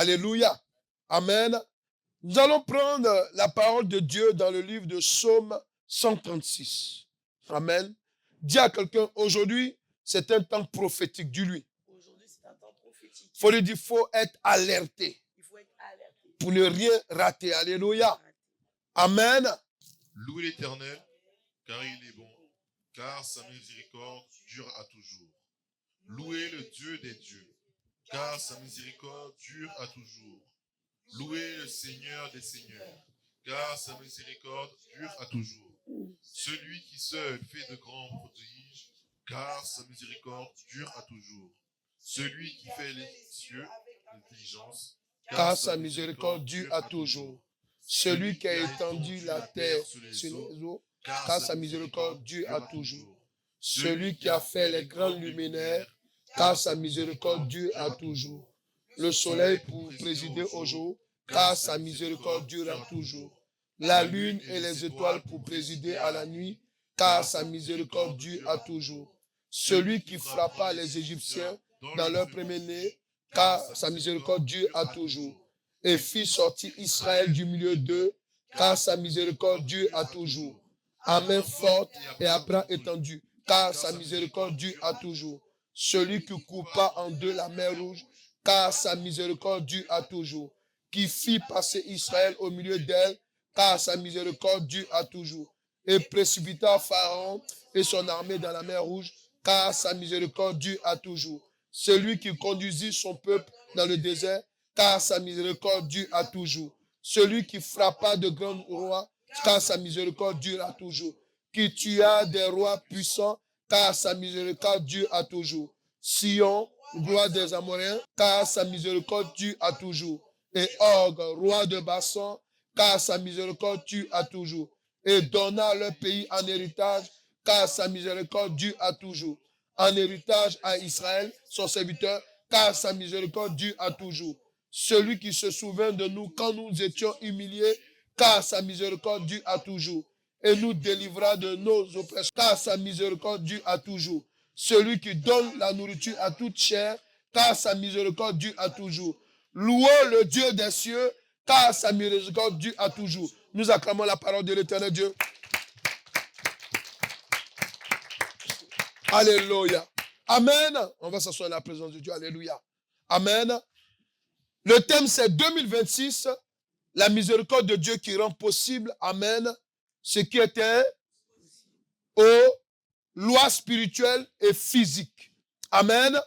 Alléluia. Amen. Nous allons prendre la parole de Dieu dans le livre de Psaume 136. Amen. Dis à quelqu'un, aujourd'hui, c'est un temps prophétique. Dis-lui. Aujourd'hui, c'est un temps prophétique. Il faut lui dire, il faut être alerté. Il faut être alerté. Pour ne rien rater. Alléluia. Amen. Louez l'Éternel, car il est bon, car sa miséricorde dure à toujours. Louez le Dieu des dieux, car sa miséricorde dure à toujours. Louez le Seigneur des seigneurs, car sa miséricorde dure à toujours. Celui qui seul fait de grands prodiges, car sa miséricorde dure à toujours. Celui qui fait les cieux d'intelligence, car sa miséricorde dure à toujours. Celui qui a étendu la terre sur les eaux, car sa miséricorde dure à toujours. Celui qui a fait les grands luminaires, car sa miséricorde dure à toujours. Le soleil pour présider au jour, car sa miséricorde dure à toujours. La lune et les étoiles pour présider à la nuit, car sa miséricorde dure à toujours. Celui qui frappa les Égyptiens dans leur premier-né, car sa miséricorde dure à toujours. Et fit sortir Israël du milieu d'eux, car sa miséricorde dure à toujours. À main forte et à bras étendus, car sa miséricorde dure à toujours. Celui qui coupa en deux la mer rouge, car sa miséricorde dure à toujours. Qui fit passer Israël au milieu d'elle, car sa miséricorde dure à toujours. Et précipita Pharaon et son armée dans la mer rouge, car sa miséricorde dure à toujours. Celui qui conduisit son peuple dans le désert, car sa miséricorde dure à toujours. Celui qui frappa de grands rois, car sa miséricorde dure à toujours. Qui tua des rois puissants, car sa miséricorde dure à toujours. Sion, roi des Amoréens, car sa miséricorde dure à toujours. Et Og, roi de Bassan, car sa miséricorde dure à toujours. Et donna leur pays en héritage, car sa miséricorde dure à toujours. En héritage à Israël, son serviteur, car sa miséricorde dure à toujours. Celui qui se souvient de nous quand nous étions humiliés, car sa miséricorde dure à toujours. Et nous délivra de nos oppresseurs, car sa miséricorde dure à toujours. Celui qui donne la nourriture à toute chair, car sa miséricorde dure à toujours. Louez le Dieu des cieux, car sa miséricorde dure à toujours. Nous acclamons la parole de l'Éternel Dieu. Alléluia. Amen. On va s'asseoir dans la présence de Dieu. Alléluia. Amen. Le thème c'est 2026, la miséricorde de Dieu qui rend possible, amen, ce qui était aux lois spirituelles et physiques. Amen.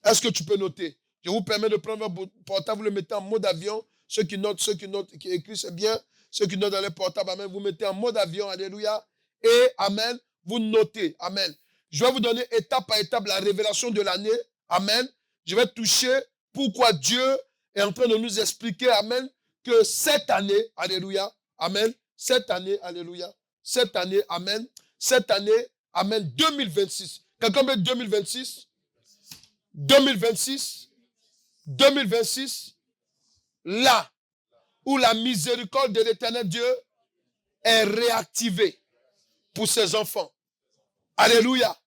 Est-ce que tu peux noter? Je vous permets de prendre votre portable, vous le mettez en mode avion. Ceux qui notent, qui écrivent, c'est bien. Ceux qui notent dans les portables, amen, vous mettez en mode avion, alléluia. Et, amen, vous notez, amen. Je vais vous donner étape par étape la révélation de l'année, amen. Je vais toucher pourquoi Dieu est en train de nous expliquer, amen, que cette année, alléluia, amen, cette année, alléluia, cette année, amen, cette année, amen, 2026. Quelqu'un met 2026? 2026, 2026, là où la miséricorde de l'Éternel Dieu est réactivée pour ses enfants. Alléluia.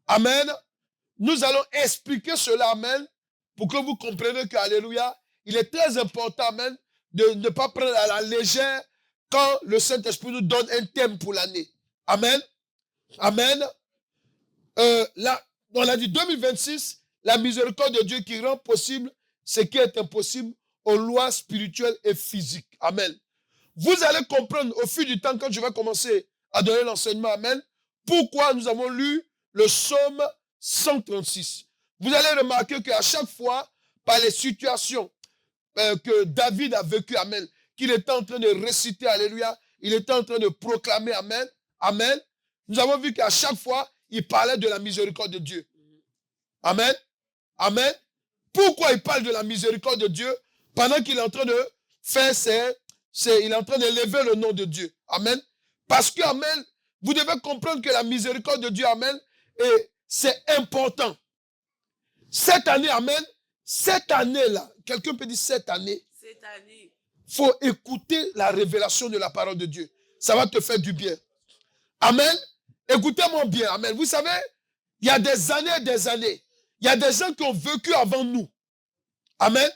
Amen. Nous allons expliquer cela, amen, pour que vous compreniez que, alléluia, il est très important, amen, de ne pas prendre à la légère quand le Saint-Esprit nous donne un thème pour l'année. Amen. Amen. Là, on a dit 2026, la miséricorde de Dieu qui rend possible ce qui est impossible aux lois spirituelles et physiques. Amen. Vous allez comprendre au fil du temps, quand je vais commencer à donner l'enseignement, amen, pourquoi nous avons lu le psaume 136. Vous allez remarquer qu'à chaque fois, par les situations que David a vécues, amen, qu'il était en train de réciter, alléluia, il était en train de proclamer, amen, amen, nous avons vu qu'à chaque fois, il parlait de la miséricorde de Dieu. Amen. Amen. Pourquoi il parle de la miséricorde de Dieu pendant qu'il est en train de faire il est en train d'élever le nom de Dieu. Amen. Parce que, amen, vous devez comprendre que la miséricorde de Dieu, amen, c'est important. Cette année, amen, cette année-là, quelqu'un peut dire cette année, il faut écouter la révélation de la parole de Dieu. Ça va te faire du bien. Amen. Écoutez-moi bien, amen. Vous savez, il y a des années et des années. Il y a des gens qui ont vécu avant nous. Amen.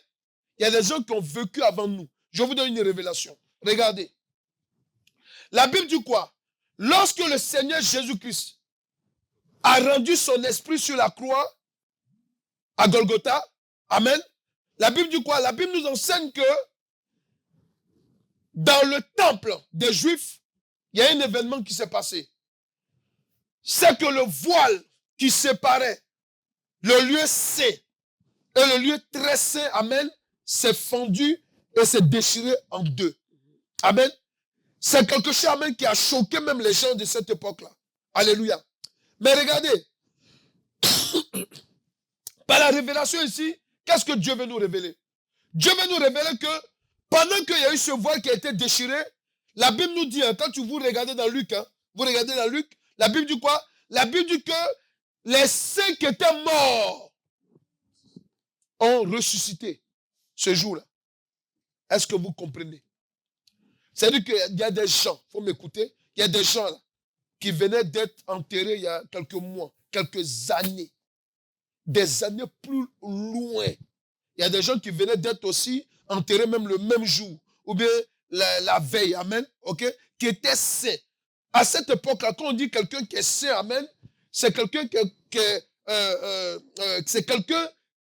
il y a des gens qui ont vécu avant nous. Je vous donne une révélation. Regardez. La Bible dit quoi? Lorsque le Seigneur Jésus-Christ a rendu son esprit sur la croix, à Golgotha, amen, la Bible dit quoi? La Bible nous enseigne que dans le temple des Juifs, il y a un événement qui s'est passé. C'est que le voile qui séparait le lieu saint et le lieu très saint, amen, s'est fendu et s'est déchiré en deux. Amen. C'est quelque chose, amen, qui a choqué même les gens de cette époque-là. Alléluia. Mais regardez, par la révélation ici, qu'est-ce que Dieu veut nous révéler? Dieu veut nous révéler que pendant qu'il y a eu ce voile qui a été déchiré, la Bible nous dit, quand vous regardez dans Luc, vous regardez dans Luc, la Bible dit quoi? La Bible dit que les saints qui étaient morts ont ressuscité ce jour-là. Est-ce que vous comprenez? C'est-à-dire qu'il y a des gens, il faut m'écouter, il y a des gens là, qui venaient d'être enterrés il y a quelques mois, quelques années, des années plus loin. Il y a des gens qui venaient d'être aussi enterrés même le même jour, ou bien la veille, amen, ok, qui étaient saints. À cette époque-là, quand on dit quelqu'un qui est saint, amen, c'est quelqu'un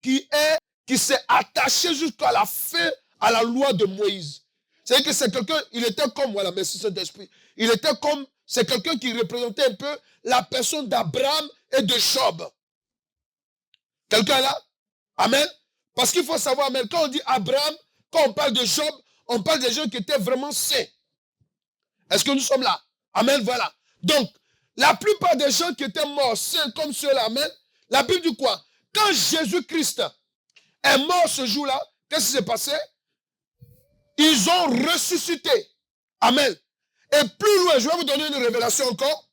qui s'est attaché jusqu'à la fin à la loi de Moïse. C'est-à-dire que c'est quelqu'un, il était comme, voilà, merci Saint-Esprit, il était comme, c'est quelqu'un qui représentait un peu la personne d'Abraham et de Job. Quelqu'un là? Amen. Parce qu'il faut savoir, amen, quand on dit Abraham, quand on parle de Job, on parle des gens qui étaient vraiment saints. Est-ce que nous sommes là? Amen, voilà. Donc, la plupart des gens qui étaient morts, saints comme ceux-là, amen, la Bible dit quoi? Quand Jésus-Christ est mort ce jour-là, qu'est-ce qui s'est passé? Ils ont ressuscité. Amen. Et plus loin, je vais vous donner une révélation encore.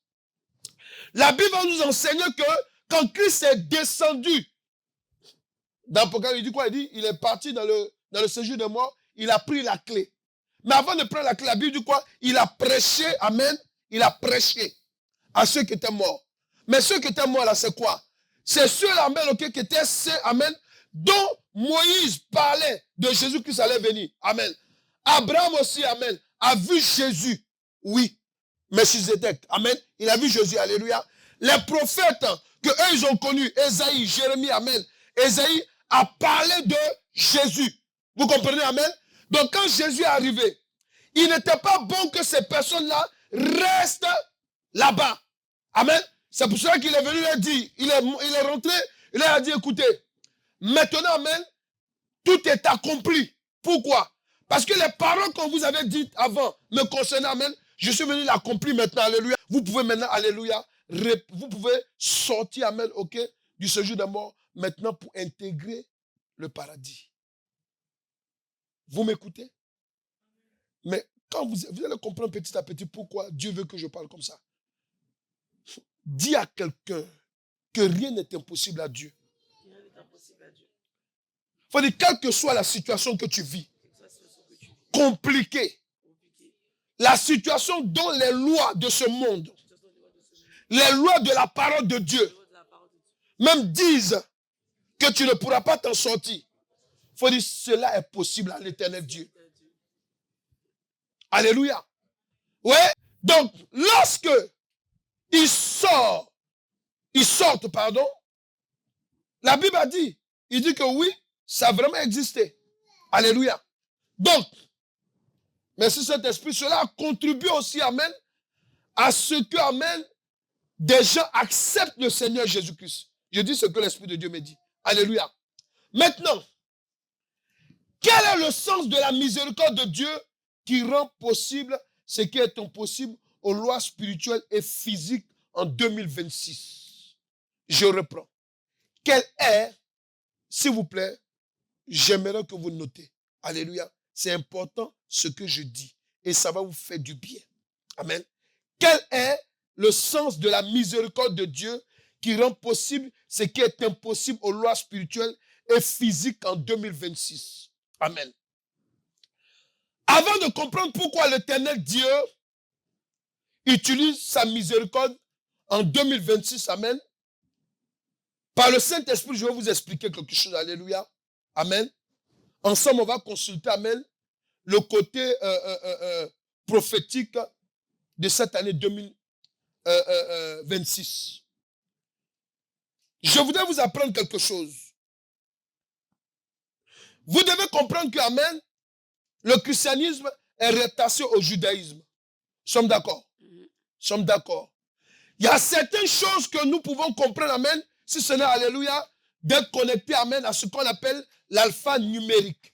La Bible va nous enseigner que quand Christ est descendu, dans l'Apocalypse, il dit quoi? Il dit, il est parti dans le séjour des morts, il a pris la clé. Mais avant de prendre la clé, la Bible dit quoi? Il a prêché, amen, il a prêché à ceux qui étaient morts. Mais ceux qui étaient morts là, c'est quoi? C'est ceux-là, amen, okay, qui étaient saints, amen, dont Moïse parlait de Jésus-Christ allait venir. Amen. Abraham aussi, amen, a vu Jésus. Oui. Melchizedek, amen. Il a vu Jésus, alléluia. Les prophètes que eux, ils ont connus, Ésaïe, Jérémie, amen. Ésaïe a parlé de Jésus. Vous comprenez, amen? Donc quand Jésus est arrivé, il n'était pas bon que ces personnes-là restent là-bas. Amen. C'est pour cela qu'il est venu leur dire, il est rentré, il leur a dit, écoutez, maintenant, amen, tout est accompli. Pourquoi? Parce que les paroles qu'on vous avait dites avant me concernaient, amen, je suis venu l'accomplir maintenant, alléluia. Vous pouvez maintenant, alléluia, vous pouvez sortir, amen, ok, du séjour de mort, maintenant pour intégrer le paradis. Vous m'écoutez? Mais quand vous allez comprendre petit à petit pourquoi Dieu veut que je parle comme ça. Dis à quelqu'un que rien n'est impossible à Dieu. Rien n'est impossible à Dieu. Il faut dire, quelle que soit la situation que tu vis, compliquée, la situation dont les lois de ce monde, les lois de la parole de Dieu, même disent que tu ne pourras pas t'en sortir. Il faut dire, cela est possible à l'éternel Dieu. Alléluia. Ouais. Donc, lorsque ils sortent, pardon, la Bible a dit, il dit que oui, ça a vraiment existé. Alléluia. Donc, merci Saint-Esprit, cela a contribué aussi, amen, à ce que, amen, des gens acceptent le Seigneur Jésus-Christ. Je dis ce que l'Esprit de Dieu me dit. Alléluia. Maintenant, quel est le sens de la miséricorde de Dieu qui rend possible ce qui est impossible aux lois spirituelles et physiques en 2026? Je reprends. Quel est, s'il vous plaît, j'aimerais que vous notez. Alléluia. C'est important ce que je dis et ça va vous faire du bien. Amen. Quel est le sens de la miséricorde de Dieu qui rend possible ce qui est impossible aux lois spirituelles et physiques en 2026? Amen. Avant de comprendre pourquoi l'Éternel Dieu utilise sa miséricorde en 2026, amen, par le Saint-Esprit, je vais vous expliquer quelque chose. Alléluia. Amen. ensemble, on va consulter, amen, le côté prophétique de cette année 2026. Je voudrais vous apprendre quelque chose. Vous devez comprendre que, amen, le christianisme est rattaché au judaïsme. Sommes d'accord? Sommes d'accord. Il y a certaines choses que nous pouvons comprendre, amen, si ce n'est, alléluia, d'être connecté, amen, à ce qu'on appelle l'alphanumérique.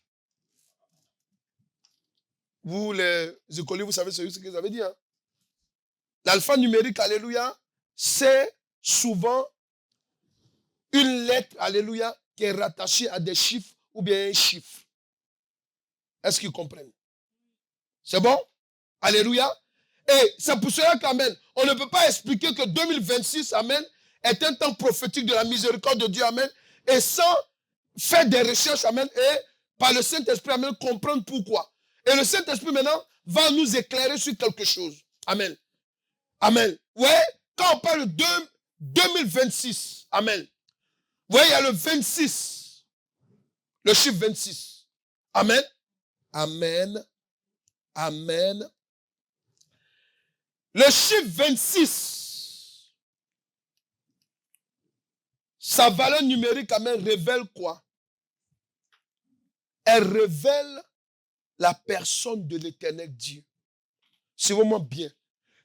Vous, les écoliers, vous savez ce que ça veut dire. Hein? L'alphanumérique, alléluia, c'est souvent une lettre, alléluia, qui est rattachée à des chiffres ou bien un chiffre. Est-ce qu'ils comprennent? C'est bon? Alléluia. Et c'est pour cela qu'amen, on ne peut pas expliquer que 2026, amen, est un temps prophétique de la miséricorde de Dieu, amen, et sans faire des recherches, amen, et par le Saint-Esprit, amen, comprendre pourquoi. Et le Saint-Esprit, maintenant, va nous éclairer sur quelque chose. Amen. Amen. Ouais, quand on parle de 2026, amen. Vous voyez, il y a le 26, le chiffre 26. Amen. Amen. Amen. Le chiffre 26, sa valeur numérique, amen, révèle quoi? Elle révèle la personne de l'éternel Dieu. C'est vraiment bien.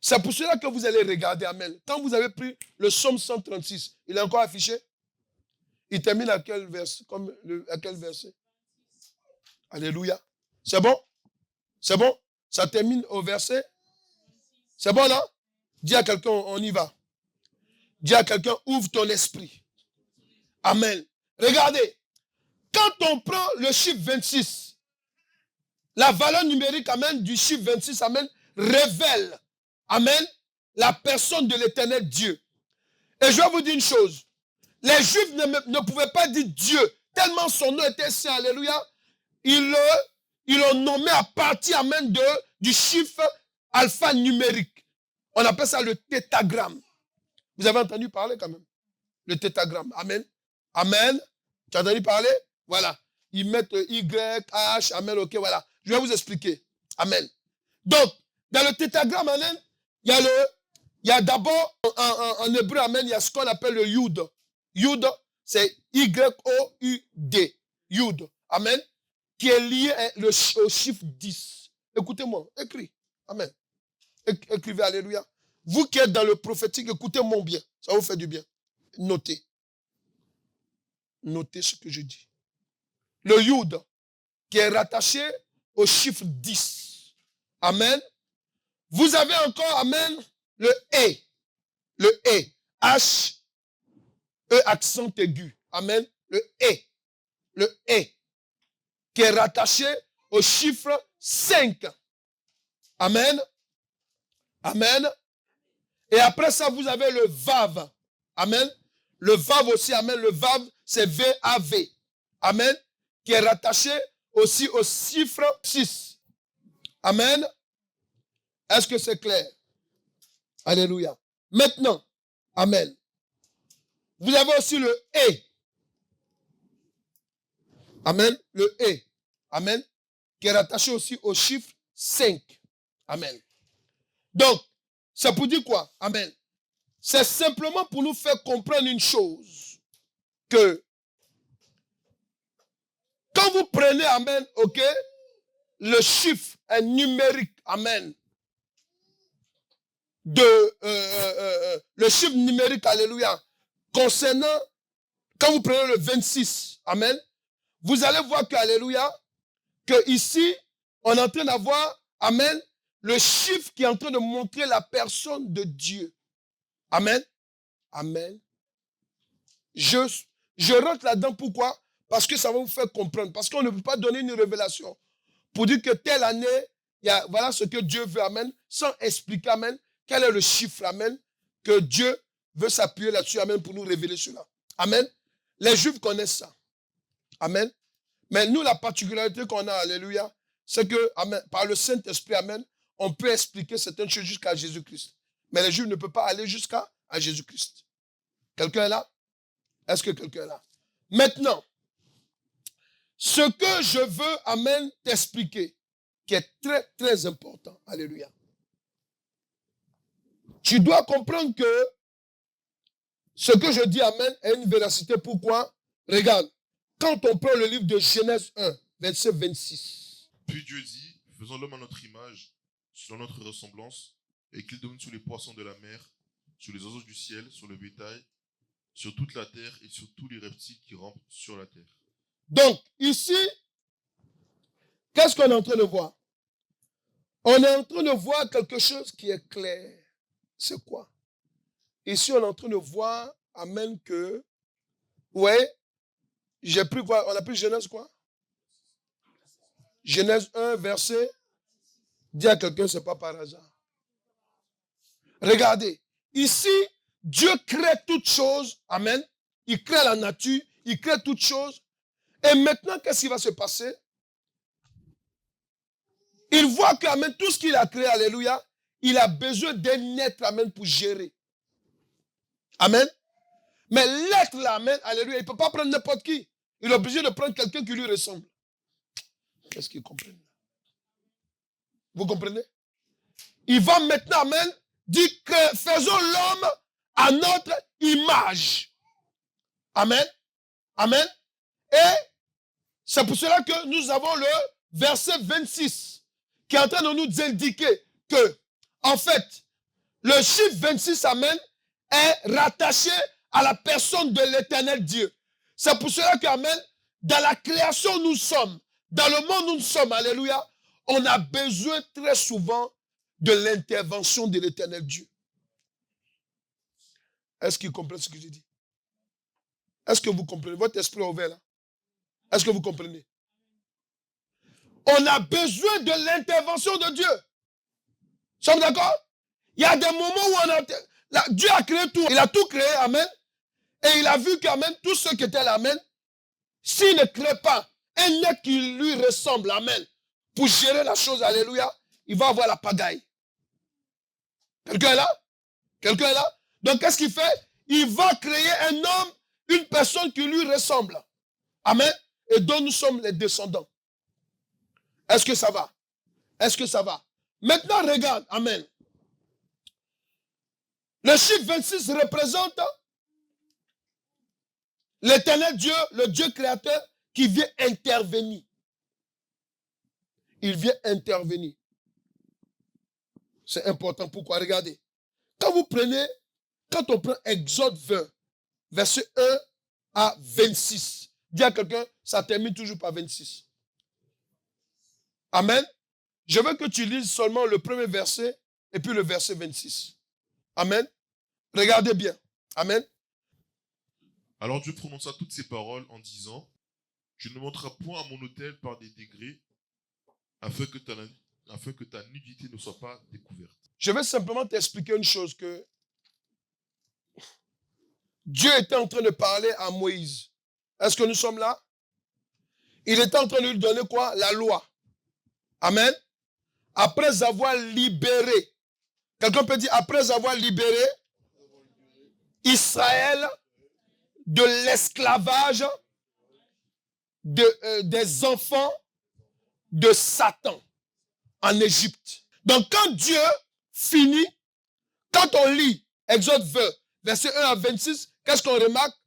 C'est pour cela que vous allez regarder, amen. Quand vous avez pris le psaume 136, il est encore affiché? Il termine à quel verset? À quel verset? Alléluia. C'est bon? C'est bon? Ça termine au verset? C'est bon là? Dis à quelqu'un, on y va. Dis à quelqu'un, ouvre ton esprit. Amen. Regardez, quand on prend le chiffre 26, la valeur numérique, amen, du chiffre 26, amen, révèle, amen, la personne de l'éternel Dieu. Et je vais vous dire une chose. Les Juifs ne pouvaient pas dire Dieu, tellement son nom était saint, alléluia. Ils l'ont nommé à partir, amen, du chiffre alphanumérique. On appelle ça le tétragramme. Vous avez entendu parler quand même? Le tétragramme. Amen. Amen. Tu as entendu parler? Voilà. Ils mettent Y, H, Amen, ok, voilà. Je vais vous expliquer. Amen. Donc, dans le tétragramme, amen, il y a d'abord, en hébreu, amen, il y a ce qu'on appelle le Yud. Yud, c'est Y-O-U-D. Yud. Amen. Qui est lié au chiffre 10. Écoutez-moi, écris. Amen. Écrivez, alléluia. Vous qui êtes dans le prophétique, écoutez-moi bien. Ça vous fait du bien. Notez. Notez ce que je dis. Le Yud, qui est rattaché au chiffre 10. Amen. Vous avez encore, amen, le E. Le E. H, E accent aigu. Amen. Le E. Le E. Qui est rattaché au chiffre 5. Amen. Amen. Et après ça, vous avez le Vav. Amen. Le Vav aussi, amen. Le Vav, c'est V-A-V. Amen. Qui est rattaché aussi au chiffre 6. Amen. Est-ce que c'est clair? Alléluia. Maintenant, amen. Vous avez aussi le E. Amen. Le E. Amen. Qui est rattaché aussi au chiffre 5. Amen. Donc, c'est pour dire quoi? Amen. C'est simplement pour nous faire comprendre une chose. Que quand vous prenez, amen, ok, le chiffre numérique, amen, le chiffre numérique, alléluia, concernant, quand vous prenez le 26, amen, vous allez voir que, alléluia, que ici, on est en train d'avoir, amen, le chiffre qui est en train de montrer la personne de Dieu. Amen. Amen. Je rentre là-dedans, pourquoi? Parce que ça va vous faire comprendre. Parce qu'on ne peut pas donner une révélation pour dire que telle année, voilà ce que Dieu veut, amen, sans expliquer, amen, quel est le chiffre, amen, que Dieu veut s'appuyer là-dessus, amen, pour nous révéler cela. Amen. Les Juifs connaissent ça. Amen. Mais nous, la particularité qu'on a, alléluia, c'est que, amen, par le Saint-Esprit, amen, on peut expliquer certaines choses jusqu'à Jésus-Christ. Mais les Juifs ne peuvent pas aller jusqu'à Jésus-Christ. Quelqu'un est là? Est-ce que quelqu'un est là? Maintenant, Ce que je veux, amen, t'expliquer, qui est très, très important. Alléluia. Tu dois comprendre que ce que je dis, amen, est une véracité. Pourquoi? Regarde, quand on prend le livre de Genèse 1, verset 26. Puis Dieu dit, faisons l'homme à notre image, selon notre ressemblance, et qu'il domine sur les poissons de la mer, sur les oiseaux du ciel, sur le bétail, sur toute la terre et sur tous les reptiles qui rampent sur la terre. Donc, ici, qu'est-ce qu'on est en train de voir? On est en train de voir quelque chose qui est clair. C'est quoi? Ici, on est en train de voir, amen, que, ouais, j'ai pris quoi? On a pris Genèse quoi? Genèse 1, verset. Dis à quelqu'un, c'est pas par hasard. Regardez, ici, Dieu crée toutes choses, amen. Il crée la nature, il crée toutes choses. Et maintenant, qu'est-ce qui va se passer? Il voit que, amen, tout ce qu'il a créé, alléluia, il a besoin d'un être, amen, pour gérer. Amen. Mais l'être là, amen, alléluia, il ne peut pas prendre n'importe qui. Il est obligé de prendre quelqu'un qui lui ressemble. Qu'est-ce qu'ils comprennent? Vous comprenez? Il va maintenant, amen, dire que faisons l'homme à notre image. Amen. Amen. Et c'est pour cela que nous avons le verset 26 qui est en train de nous indiquer que, en fait, le chiffre 26, amen, est rattaché à la personne de l'éternel Dieu. C'est pour cela que, amen, dans la création nous sommes, dans le monde où nous sommes, alléluia, on a besoin très souvent de l'intervention de l'éternel Dieu. Est-ce qu'ils comprennent ce que je dis? Est-ce que vous comprenez? Votre esprit est ouvert là? Est-ce que vous comprenez? On a besoin de l'intervention de Dieu. Sommes d'accord? Il y a des moments où Dieu a créé tout. Il a tout créé, amen. Et il a vu qu'amen, tous ceux qui étaient là, amen, s'il ne crée pas un être qui lui ressemble, amen, pour gérer la chose, alléluia, il va avoir la pagaille. Quelqu'un est là? Quelqu'un est là? Donc, qu'est-ce qu'il fait? Il va créer un homme, une personne qui lui ressemble. Amen. Et dont nous sommes les descendants. Est-ce que ça va? Est-ce que ça va? Maintenant, regarde. Amen. Le chiffre 26 représente l'éternel Dieu, le Dieu créateur, qui vient intervenir. Il vient intervenir. C'est important. Pourquoi? Regardez. Quand on prend Exode 20, verset 1 à 26, dis à quelqu'un, ça termine toujours par 26. Amen. Je veux que tu lises seulement le premier verset et puis le verset 26. Amen. Regardez bien. Amen. Alors Dieu prononça toutes ces paroles en disant, tu ne monteras point à mon autel par des degrés, afin que ta nudité ne soit pas découverte. Je vais simplement t'expliquer une chose que Dieu était en train de parler à Moïse. Est-ce que nous sommes là? Il était en train de lui donner quoi? La loi. Amen. Après avoir libéré, quelqu'un peut dire, après avoir libéré Israël de l'esclavage des enfants de Satan en Égypte. Donc quand Dieu finit, quand on lit Exode 20, verset 1 à 26, qu'est-ce qu'on remarque?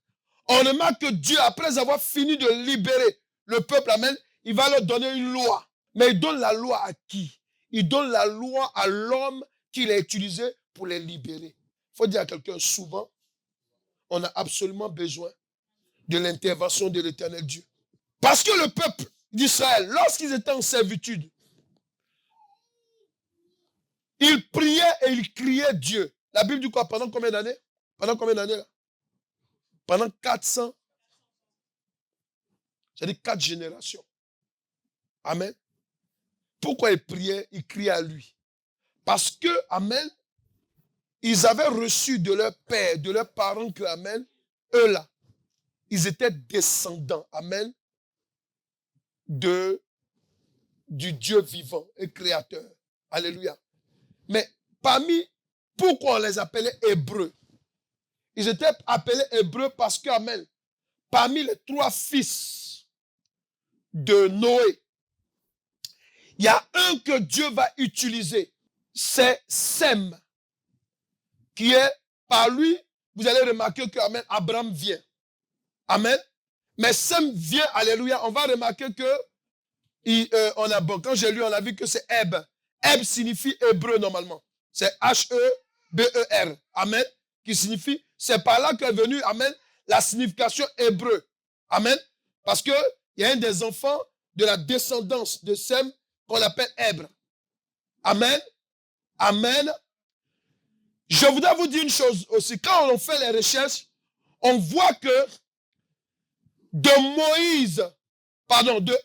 On remarque que Dieu, après avoir fini de libérer le peuple, amen, il va leur donner une loi. Mais il donne la loi à qui? Il donne la loi à l'homme qu'il a utilisé pour les libérer. Il faut dire à quelqu'un, souvent, on a absolument besoin de l'intervention de l'éternel Dieu. Parce que le peuple d'Israël, lorsqu'ils étaient en servitude, ils priaient et ils criaient Dieu. La Bible dit quoi? Pendant combien d'années? Pendant combien d'années là? Pendant 400. C'est-à-dire 4 générations. Amen. Pourquoi ils priaient? Ils criaient à lui. Parce que, amen, ils avaient reçu de leur père, de leurs parents que, amen, eux là, ils étaient descendants, amen, du Dieu vivant et créateur. Alléluia. Mais pourquoi on les appelait Hébreux? Ils étaient appelés Hébreux parce que, amen, parmi les 3 fils de Noé, il y a un que Dieu va utiliser. C'est Sem, qui est par lui, vous allez remarquer que amen, Abraham vient. Amen. Mais Sem vient, alléluia, on va remarquer que quand j'ai lu, on a vu que c'est Heb. Heb signifie hébreu normalement. C'est H-E-B-E-R. Amen. Qui signifie, c'est par là qu'est venue, amen, la signification hébreu. Amen. Parce que il y a un des enfants de la descendance de Sem qu'on appelle Hébre. Amen. Amen. Je voudrais vous dire une chose aussi. Quand on fait les recherches, on voit que de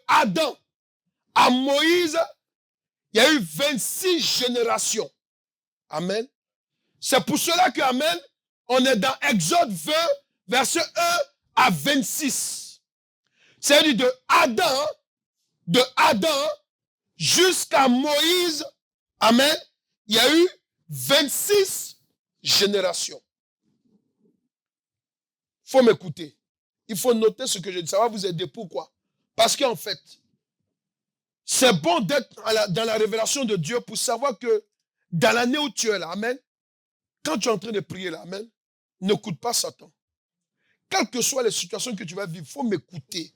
Adam à Moïse, il y a eu 26 générations. Amen. C'est pour cela que, amen, on est dans Exode 20, verset 1 à 26. C'est-à-dire de Adam jusqu'à Moïse, amen, il y a eu 26 générations. Il faut m'écouter. Il faut noter ce que je dis. Ça va vous aider. Pourquoi? Parce qu'en fait, c'est bon d'être dans la révélation de Dieu pour savoir que dans l'année où tu es là, amen, quand tu es en train de prier là, amen, n'écoute pas Satan. Quelles que soient les situations que tu vas vivre, il faut m'écouter.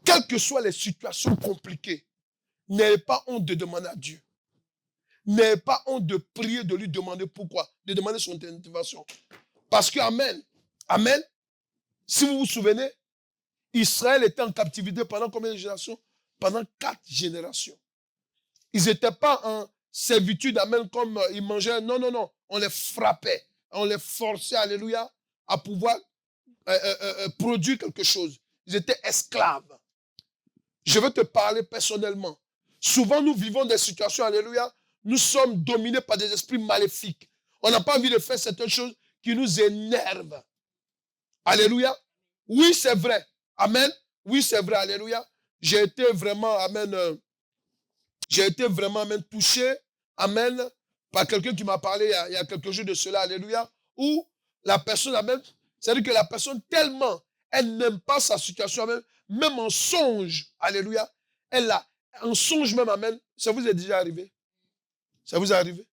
Quelles que soient les situations compliquées, n'ayez pas honte de demander à Dieu. N'ayez pas honte de prier, de lui demander pourquoi, de demander son intervention. Parce que, amen, amen, si vous vous souvenez, Israël était en captivité pendant combien de générations? Pendant 4 générations. Ils n'étaient pas en servitude, amen, comme ils mangeaient. Non, non, non. On les frappait. On les forçait, alléluia, à pouvoir produire quelque chose. Ils étaient esclaves. Je veux te parler personnellement. Souvent, nous vivons des situations, alléluia, nous sommes dominés par des esprits maléfiques. On n'a pas envie de faire certaines choses qui nous énervent. Alléluia. Oui, c'est vrai. Amen. Oui, c'est vrai. Alléluia. J'ai été vraiment, amen, amen, touché, amen, par quelqu'un qui m'a parlé il y a quelques jours de cela, alléluia, où la personne, amen, c'est-à-dire que la personne tellement, elle n'aime pas sa situation, amen, même en songe, alléluia, en songe même, amen, ça vous est déjà arrivé? Ça vous est arrivé?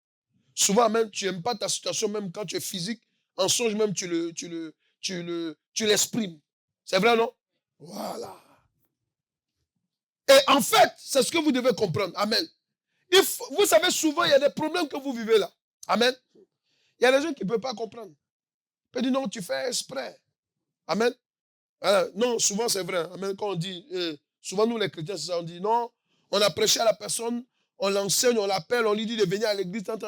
Souvent, amen, tu n'aimes pas ta situation même quand tu es physique, en songe même, tu l'exprimes. C'est vrai, non? Voilà. Et en fait, c'est ce que vous devez comprendre. Amen. Vous savez, souvent, il y a des problèmes que vous vivez là. Amen. Il y a des gens qui ne peuvent pas comprendre. Ils peuvent dire non, tu fais exprès. Amen. Non, souvent c'est vrai. Amen. Quand on dit, souvent nous les chrétiens, c'est ça, on dit non, on a prêché à la personne, on l'enseigne, on l'appelle, on lui dit de venir à l'église, tant.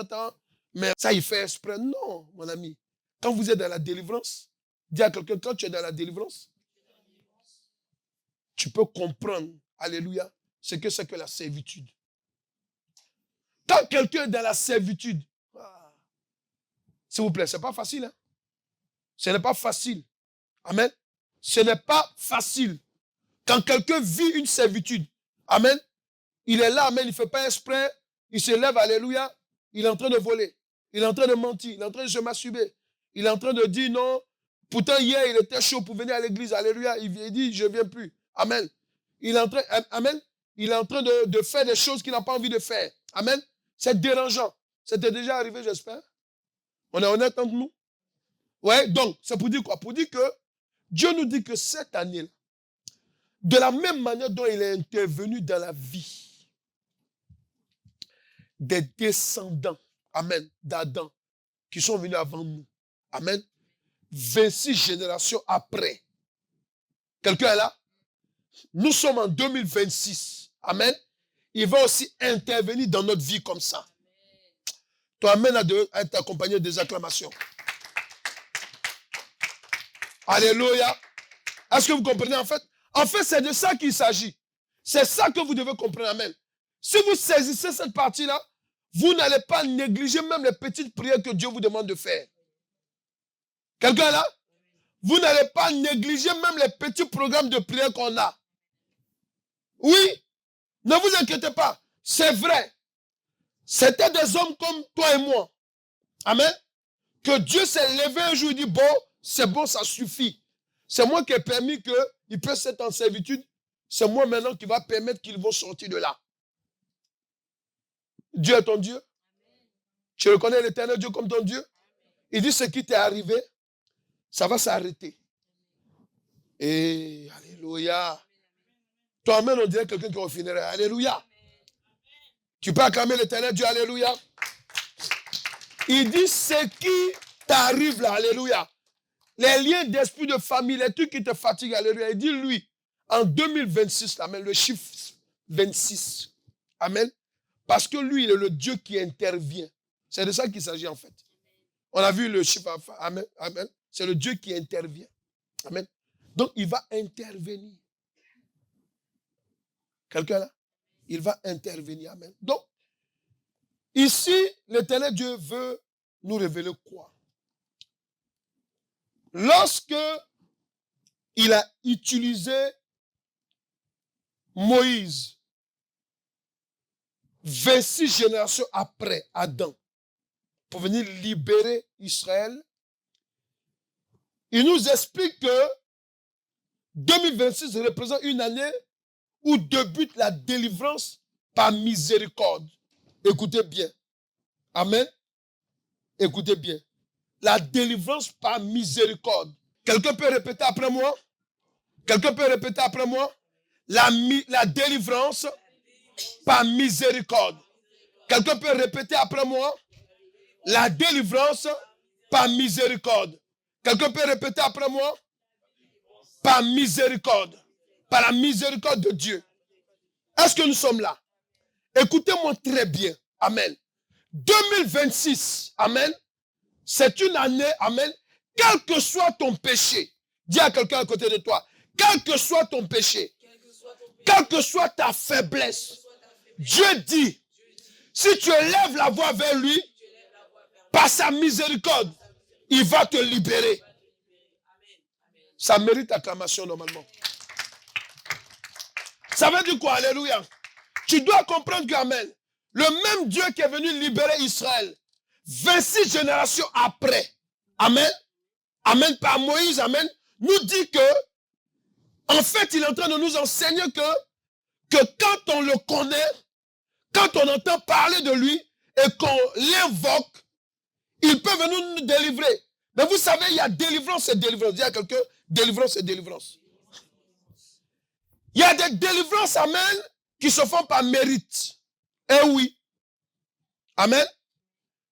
Mais ça, il fait exprès. Non, mon ami. Quand vous êtes dans la délivrance, dis à quelqu'un, quand tu es dans la délivrance, tu peux comprendre, alléluia, ce que c'est que la servitude. Quand quelqu'un est dans la servitude, s'il vous plaît, ce n'est pas facile. Hein? Ce n'est pas facile. Amen. Ce n'est pas facile. Quand quelqu'un vit une servitude, amen, il est là, amen, il ne fait pas exprès, il se lève, alléluia, il est en train de voler, il est en train de mentir, il est en train de se masturber, il est en train de dire non. Pourtant, hier, il était chaud pour venir à l'église, alléluia, il dit, je ne viens plus. Amen. Il est en train, amen, il est en train de faire des choses qu'il n'a pas envie de faire. Amen. C'est dérangeant. C'était déjà arrivé, j'espère. On est honnête entre nous. Ouais, donc, c'est pour dire quoi? Pour dire que Dieu nous dit que cette année-là, de la même manière dont il est intervenu dans la vie des descendants, amen, d'Adam, qui sont venus avant nous, amen, 26 générations après. Quelqu'un est là? Nous sommes en 2026, amen. Il va aussi intervenir dans notre vie comme ça. Toi, amen, à être accompagné des acclamations. Alléluia. Est-ce que vous comprenez en fait? En fait, c'est de ça qu'il s'agit. C'est ça que vous devez comprendre. Amen. Si vous saisissez cette partie-là, vous n'allez pas négliger même les petites prières que Dieu vous demande de faire. Quelqu'un là? Vous n'allez pas négliger même les petits programmes de prière qu'on a. Oui, ne vous inquiétez pas. C'est vrai. C'était des hommes comme toi et moi. Amen. Que Dieu s'est levé un jour et dit, bon, c'est bon, ça suffit. C'est moi qui ai permis qu'il puisse être en servitude. c'est moi maintenant qui va permettre qu'ils vont sortir de là. Dieu est ton Dieu. Tu reconnais l'Éternel Dieu comme ton Dieu. Il dit ce qui t'est arrivé, ça va s'arrêter. Et alléluia. Toi-même, on dirait quelqu'un qui est au funéraire. Alléluia. Tu peux acclamer l'Éternel Dieu. Alléluia. Il dit ce qui t'arrive là. Alléluia. Les liens d'esprit de famille, les trucs qui te fatiguent. Alléluia. Il dit lui, en 2026, amen, le chiffre 26. Amen. Parce que lui, il est le Dieu qui intervient. C'est de ça qu'il s'agit en fait. On a vu le chiffre. Amen. Amen. C'est le Dieu qui intervient. Amen. Donc, il va intervenir. Quelqu'un là? Il va intervenir. Amen. Donc, ici, l'Éternel Dieu veut nous révéler quoi? Lorsque il a utilisé Moïse, 26 générations après Adam, pour venir libérer Israël, il nous explique que 2026 représente une année où débute la délivrance par miséricorde. Écoutez bien. Amen. Écoutez bien. La délivrance par miséricorde. Quelqu'un peut répéter après moi? Quelqu'un peut répéter après moi? La délivrance par miséricorde. Quelqu'un peut répéter après moi? La délivrance par miséricorde. Quelqu'un peut répéter après moi? Par miséricorde. Par la miséricorde de Dieu. Est-ce que nous sommes là? Écoutez-moi très bien. Amen. 2026. Amen. C'est une année. Amen. Quel que soit ton péché. Dis à quelqu'un à côté de toi. Quel que soit ton péché. Quelle que soit ta faiblesse. Dieu dit. Si tu élèves la voix vers lui. Par sa miséricorde. Il va te libérer. Ça mérite acclamation normalement. Ça veut dire quoi? Alléluia. Tu dois comprendre que, amen, le même Dieu qui est venu libérer Israël, 26 générations après, amen, amen, par Moïse, amen, nous dit que, en fait, il est en train de nous enseigner que quand on le connaît, quand on entend parler de lui et qu'on l'invoque, il peut venir nous délivrer. Mais vous savez, il y a délivrance et délivrance. Dis à quelqu'un, délivrance et délivrance. Il y a des délivrances, amen, qui se font par mérite. Eh oui. Amen.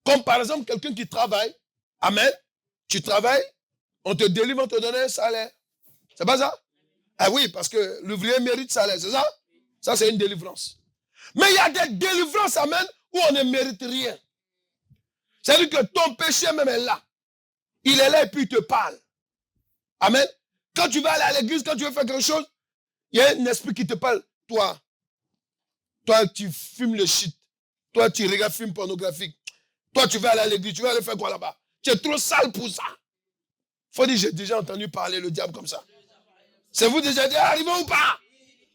Comme par exemple, quelqu'un qui travaille. Amen. Tu travailles, on te délivre, on te donne un salaire. C'est pas ça? Ah oui, parce que l'ouvrier mérite salaire, c'est ça? Ça, c'est une délivrance. Mais il y a des délivrances, amen, où on ne mérite rien. C'est-à-dire que ton péché même est là. Il est là et puis il te parle. Amen. Quand tu vas aller à l'église, quand tu veux faire quelque chose, il y a un esprit qui te parle. Toi, tu fumes le shit. Toi, tu regardes film pornographique. Toi, tu vas aller à l'église. Tu vas aller faire quoi là-bas? Tu es trop sale pour ça. Faut dire, j'ai déjà entendu parler le diable comme ça. C'est vous déjà dit, arrivé ou pas?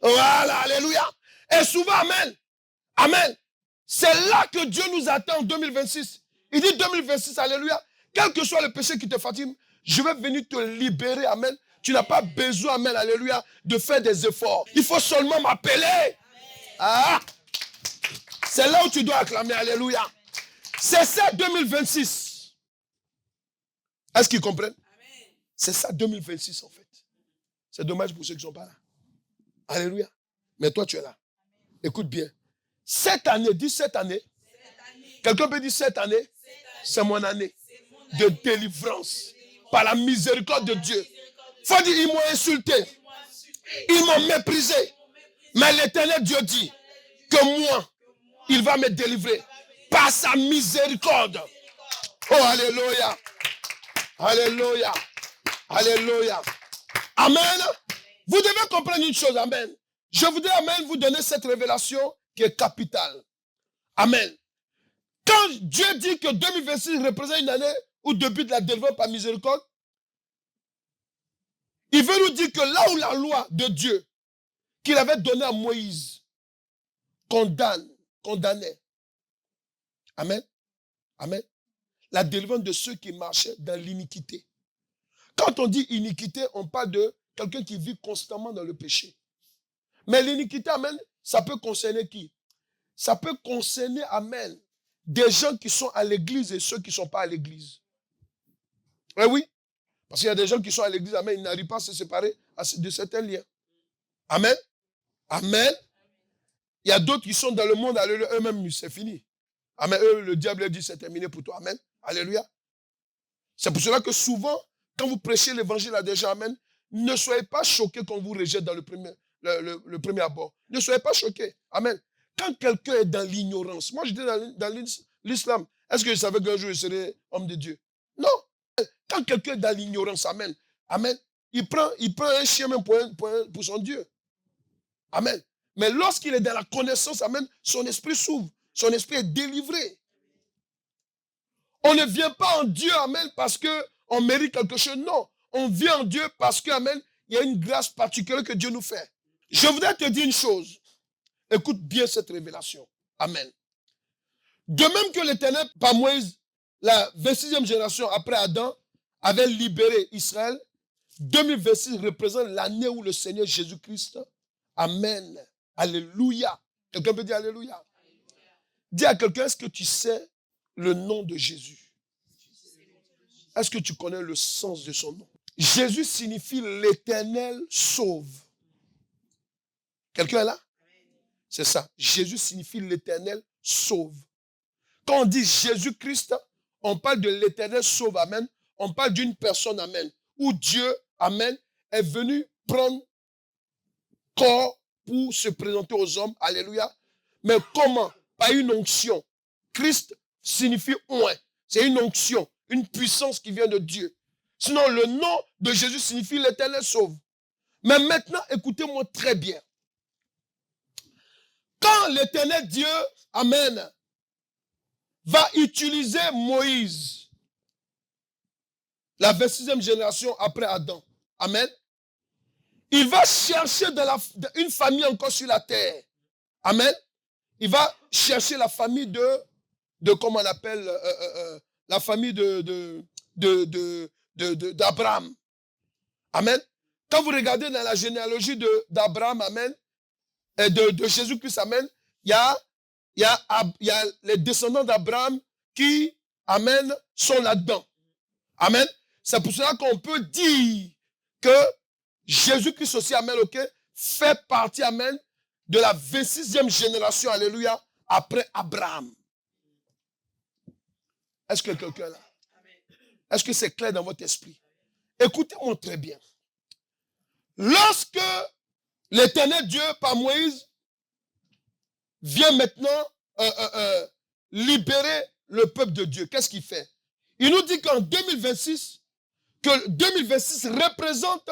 Voilà, alléluia. Et souvent, amen. Amen. C'est là que Dieu nous attend en 2026. Il dit 2026, alléluia. Quel que soit le péché qui te fatigue, je vais venir te libérer, amen. Tu n'as pas besoin, amen, alléluia, de faire des efforts. Il faut seulement m'appeler. Ah, c'est là où tu dois acclamer, alléluia. C'est ça 2026. Est-ce qu'ils comprennent? C'est ça 2026 en fait. C'est dommage pour ceux qui ne sont pas là. Alléluia. Mais toi tu es là. Écoute bien. Cette année, dis cette année. Quelqu'un peut dire cette année, c'est mon année de délivrance par la miséricorde de Dieu. Faut dire, ils m'ont insulté. Ils m'ont méprisé. Mais l'Éternel Dieu dit que moi, il va me délivrer par sa miséricorde. Oh, alléluia. Alléluia. Alléluia. Amen. Vous devez comprendre une chose, amen. Je voudrais, amen, vous donner cette révélation qui est capitale. Amen. Quand Dieu dit que 2026 représente une année où débute la délivrance par miséricorde, il veut nous dire que là où la loi de Dieu qu'il avait donnée à Moïse condamnait. Amen. Amen. La délivrance de ceux qui marchaient dans l'iniquité. Quand on dit iniquité, on parle de quelqu'un qui vit constamment dans le péché. Mais l'iniquité, amen, ça peut concerner qui? Ça peut concerner, amen, des gens qui sont à l'église et ceux qui ne sont pas à l'église. Eh oui, parce qu'il y a des gens qui sont à l'église, amen, ils n'arrivent pas à se séparer de certains liens. Amen. Amen. Il y a d'autres qui sont dans le monde, alléluia, eux-mêmes, c'est fini. Amen. Eux, le diable leur dit, c'est terminé pour toi. Amen. Alléluia. C'est pour cela que souvent, quand vous prêchez l'évangile à des gens, amen, ne soyez pas choqués quand vous rejette dans le premier abord. Ne soyez pas choqués. Amen. Quand quelqu'un est dans l'ignorance, moi j'étais dans l'islam, est-ce que je savais qu'un jour je serais homme de Dieu? Non. Quand quelqu'un est dans l'ignorance, amen, amen, il prend un chien même pour son Dieu. Amen. Mais lorsqu'il est dans la connaissance, amen, son esprit s'ouvre, son esprit est délivré. On ne vient pas en Dieu, amen, parce qu'on mérite quelque chose. Non, on vient en Dieu parce que, amen, il y a une grâce particulière que Dieu nous fait. Je voudrais te dire une chose. Écoute bien cette révélation. Amen. De même que l'Éternel, par Moïse, la 26e génération après Adam, avait libéré Israël, 2026 représente l'année où le Seigneur Jésus-Christ, amen, alléluia. Quelqu'un peut dire alléluia. Dis à quelqu'un, est-ce que tu sais le nom de Jésus? Est-ce que tu connais le sens de son nom? Jésus signifie l'Éternel sauve. Quelqu'un est là? C'est ça. Jésus signifie l'Éternel sauve. Quand on dit Jésus-Christ, on parle de l'Éternel sauve, amen. On parle d'une personne, amen, où Dieu, amen, est venu prendre corps pour se présenter aux hommes, alléluia. Mais comment? Par une onction. Christ signifie oint. C'est une onction, une puissance qui vient de Dieu. Sinon, le nom de Jésus signifie l'Éternel sauve. Mais maintenant, écoutez-moi très bien. Quand l'Éternel Dieu, amen, va utiliser Moïse, la 26e génération après Adam, amen, il va chercher une famille encore sur la terre, amen, il va chercher la famille de comment on appelle, la famille d'Abraham, amen. Quand vous regardez dans la généalogie d'Abraham, amen, et de Jésus-Christ, amen, il y a les descendants d'Abraham qui, amen, sont là-dedans. Amen. C'est pour cela qu'on peut dire que Jésus-Christ aussi, amen, ok, fait partie, amen, de la 26e génération, alléluia, après Abraham. Est-ce que quelqu'un est là? Est-ce que c'est clair dans votre esprit? Écoutez-moi très bien. Lorsque l'Éternel Dieu, par Moïse, vient maintenant libérer le peuple de Dieu, qu'est-ce qu'il fait? Il nous dit qu'en 2026, que 2026 représente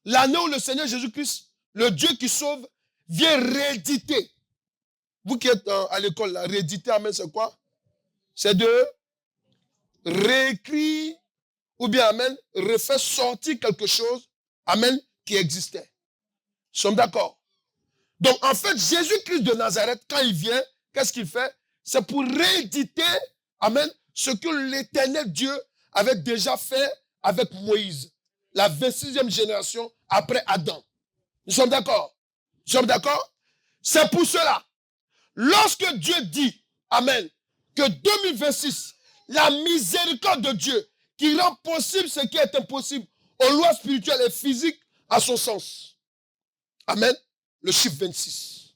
l'année où le Seigneur Jésus-Christ, le Dieu qui sauve, vient rééditer. Vous qui êtes à l'école, là, rééditer, amen, c'est quoi? C'est de réécrire ou bien, amen, refaire sortir quelque chose, amen, qui existait. Nous sommes d'accord? Donc, en fait, Jésus-Christ de Nazareth, quand il vient, qu'est-ce qu'il fait? C'est pour rééditer, amen, ce que l'Éternel Dieu avait déjà fait avec Moïse, la 26e génération après Adam. Nous sommes d'accord? Nous sommes d'accord? C'est pour cela, lorsque Dieu dit, amen, que 2026, la miséricorde de Dieu, qui rend possible ce qui est impossible aux lois spirituelles et physiques, à son sens. Amen. Le chiffre 26.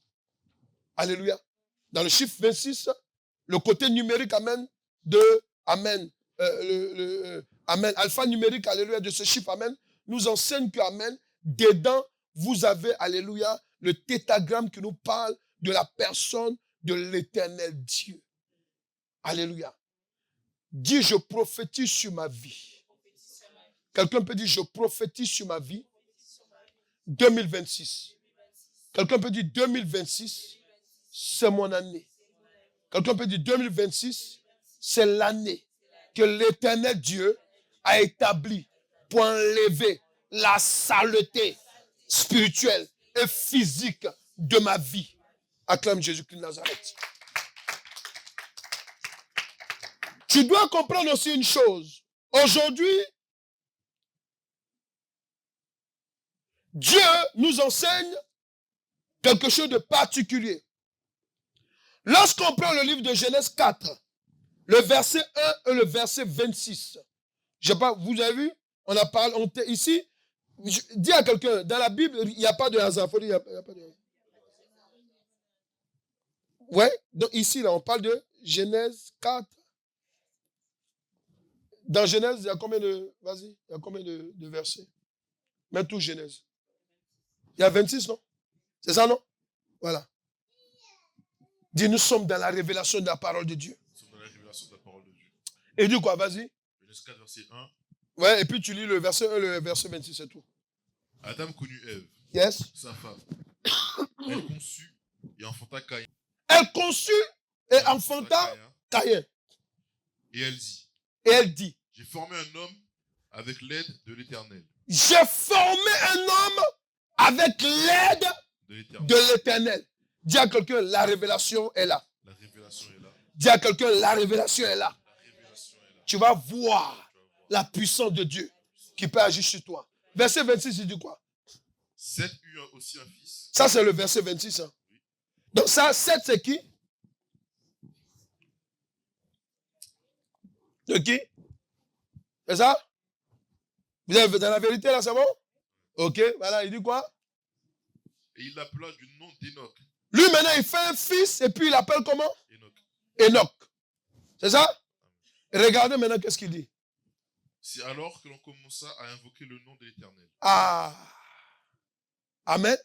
Alléluia. Dans le chiffre 26, le côté numérique, amen, amen, amen, alpha numérique, alléluia, de ce chiffre, amen, nous enseigne que, amen, dedans, vous avez, alléluia, le tétragramme qui nous parle de la personne de l'Éternel Dieu. Alléluia. Dis, je prophétise sur ma vie. Quelqu'un peut dire, je prophétise sur ma vie. 2026. Quelqu'un peut dire 2026, c'est mon année. Quelqu'un peut dire 2026, c'est l'année que l'Éternel Dieu a établie pour enlever la saleté spirituelle et physique de ma vie. Acclame Jésus-Christ de Nazareth. Tu dois comprendre aussi une chose. Aujourd'hui, Dieu nous enseigne quelque chose de particulier. Lorsqu'on prend le livre de Genèse 4, le verset 1 et le verset 26, je sais pas, vous avez vu, on a parlé, ici, dis à quelqu'un, dans la Bible, il n'y a pas de hasard. Faut dire, il y a pas de hasard. Ouais, donc ici, là, on parle de Genèse 4. Dans Genèse, il y a combien de, vas-y, il y a combien de versets? Mets tout Genèse. Il y a 26, non? C'est ça, non? Voilà. Dis, nous sommes dans la révélation de la parole de Dieu. Nous sommes dans la révélation de la parole de Dieu. Et dis quoi, vas-y. Genèse 4, verset 1. Ouais, et puis tu lis le verset 1, le verset 26, c'est tout. Adam connut Ève, Yes. sa femme. Elle conçut et enfanta Caïn. Elle conçut et enfanta Caïn. Et elle dit, Et elle dit, j'ai formé un homme avec l'aide de l'Éternel. j'ai formé un homme avec l'aide De l'Éternel. de l'Éternel. Dis à quelqu'un, la révélation est là. La révélation est là. Dis à quelqu'un, la révélation est là. La révélation est là. Tu vas voir la puissance de Dieu qui peut agir sur toi. Verset 26, il dit quoi? Seth eut aussi un fils. Ça, c'est le verset 26. Hein. Donc ça, 7, c'est qui? De qui? C'est ça? Vous êtes dans la vérité, là, c'est bon? Ok, voilà, il dit quoi? Et il l'appela du nom d'Enoch. Lui, maintenant, il fait un fils et puis il l'appelle comment? Enoch. Enoch. C'est ça? Regardez maintenant qu'est-ce qu'il dit. C'est alors que l'on commença à invoquer le nom de l'Éternel. Ah. Amen.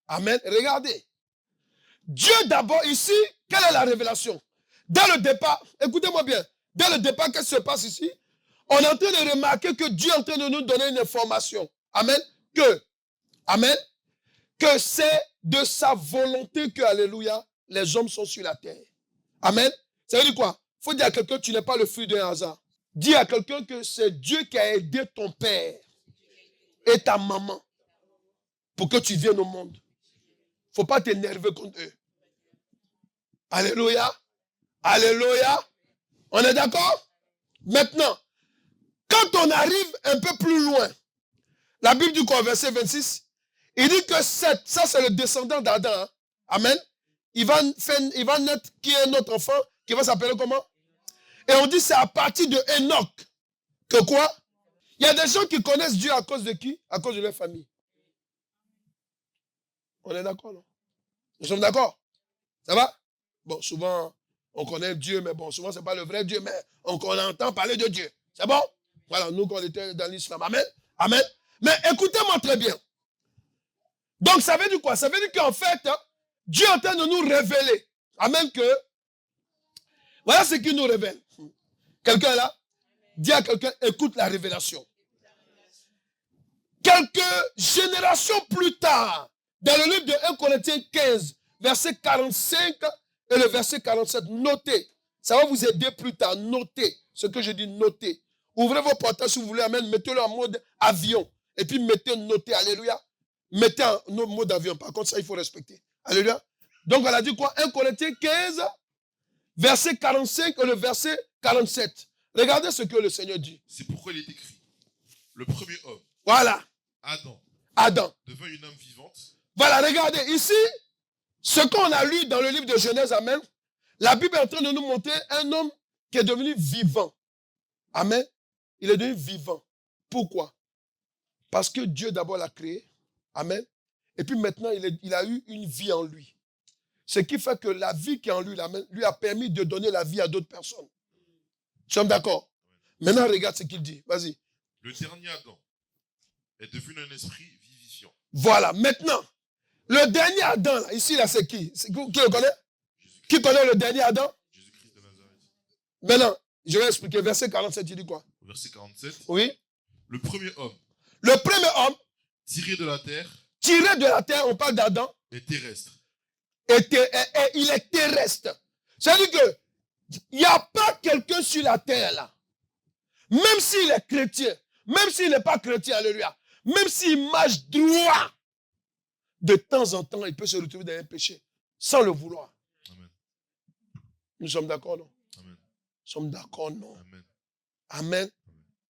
Amen. Regardez. Dieu d'abord ici, quelle est la révélation? Dès le départ, écoutez-moi bien, dès le départ, qu'est-ce qui se passe ici? On est en train de remarquer que Dieu est en train de nous donner une information. Amen. Amen. Que c'est de sa volonté que, alléluia, les hommes sont sur la terre. Amen. Ça veut dire quoi? Il faut dire à quelqu'un que tu n'es pas le fruit d'un hasard. Dis à quelqu'un que c'est Dieu qui a aidé ton père et ta maman pour que tu viennes au monde. Il ne faut pas t'énerver contre eux. Alléluia. Alléluia. On est d'accord? Maintenant, quand on arrive un peu plus loin, la Bible dit quoi, verset 26? Il dit que Seth, ça c'est le descendant d'Adam. Hein? Amen. Il va naître qui est notre enfant, qui va s'appeler comment? Et on dit c'est à partir de Enoch que quoi? Il y a des gens qui connaissent Dieu à cause de qui? À cause de leur famille. On est d'accord, non? Nous sommes d'accord? Ça va? Bon, souvent, on connaît Dieu, mais bon, souvent, ce n'est pas le vrai Dieu, mais on entend parler de Dieu. C'est bon? Voilà, nous, quand on était dans l'islam. Amen? Amen? Mais écoutez-moi très bien. Donc, ça veut dire quoi? Ça veut dire qu'en fait, hein, Dieu est en train de nous révéler. Amen que. Voilà ce qu'il nous révèle. Quelqu'un est là? Dis à quelqu'un, écoute la révélation. Quelques générations plus tard, dans le livre de 1 Corinthiens 15, verset 45 et le verset 47, notez. Ça va vous aider plus tard. Notez ce que je dis, notez. Ouvrez vos portables si vous voulez, amen. Mettez-le en mode avion. Et puis mettez noter, alléluia. Mettez en mode avion. Par contre, ça, il faut respecter. Alléluia. Donc, on a dit quoi? 1 Corinthiens 15, verset 45 et le verset 47. Regardez ce que le Seigneur dit. C'est pourquoi il est écrit. Le premier homme. Voilà. Adam. Devint une âme vivante. Voilà, regardez. Ici, ce qu'on a lu dans le livre de Genèse, amen. La Bible est en train de nous montrer un homme qui est devenu vivant. Amen. Il est devenu vivant. Pourquoi? Parce que Dieu d'abord l'a créé. Amen. Et puis maintenant, il a eu une vie en lui. Ce qui fait que la vie qui est en lui, lui a permis de donner la vie à d'autres personnes. Nous sommes d'accord? Maintenant, regarde ce qu'il dit. Vas-y. Le dernier Adam est devenu un esprit vivifiant. Voilà. Maintenant, le dernier Adam, là, ici, là, c'est qui? Qui le connaît? Qui connaît le dernier Adam? Jésus-Christ de Nazareth. Maintenant, je vais expliquer. Verset 47, il dit quoi? Verset 47. Oui. Le premier homme. Le premier homme. Tiré de la terre. Tiré de la terre, on parle d'Adam. Est terrestre. Et il est terrestre. C'est-à-dire que il n'y a pas quelqu'un sur la terre là. Même s'il est chrétien, même s'il n'est pas chrétien, alléluia, même s'il marche droit, de temps en temps, il peut se retrouver dans un péché, sans le vouloir. Amen. Nous sommes d'accord, non? Amen. Nous sommes d'accord, non? Amen. Amen.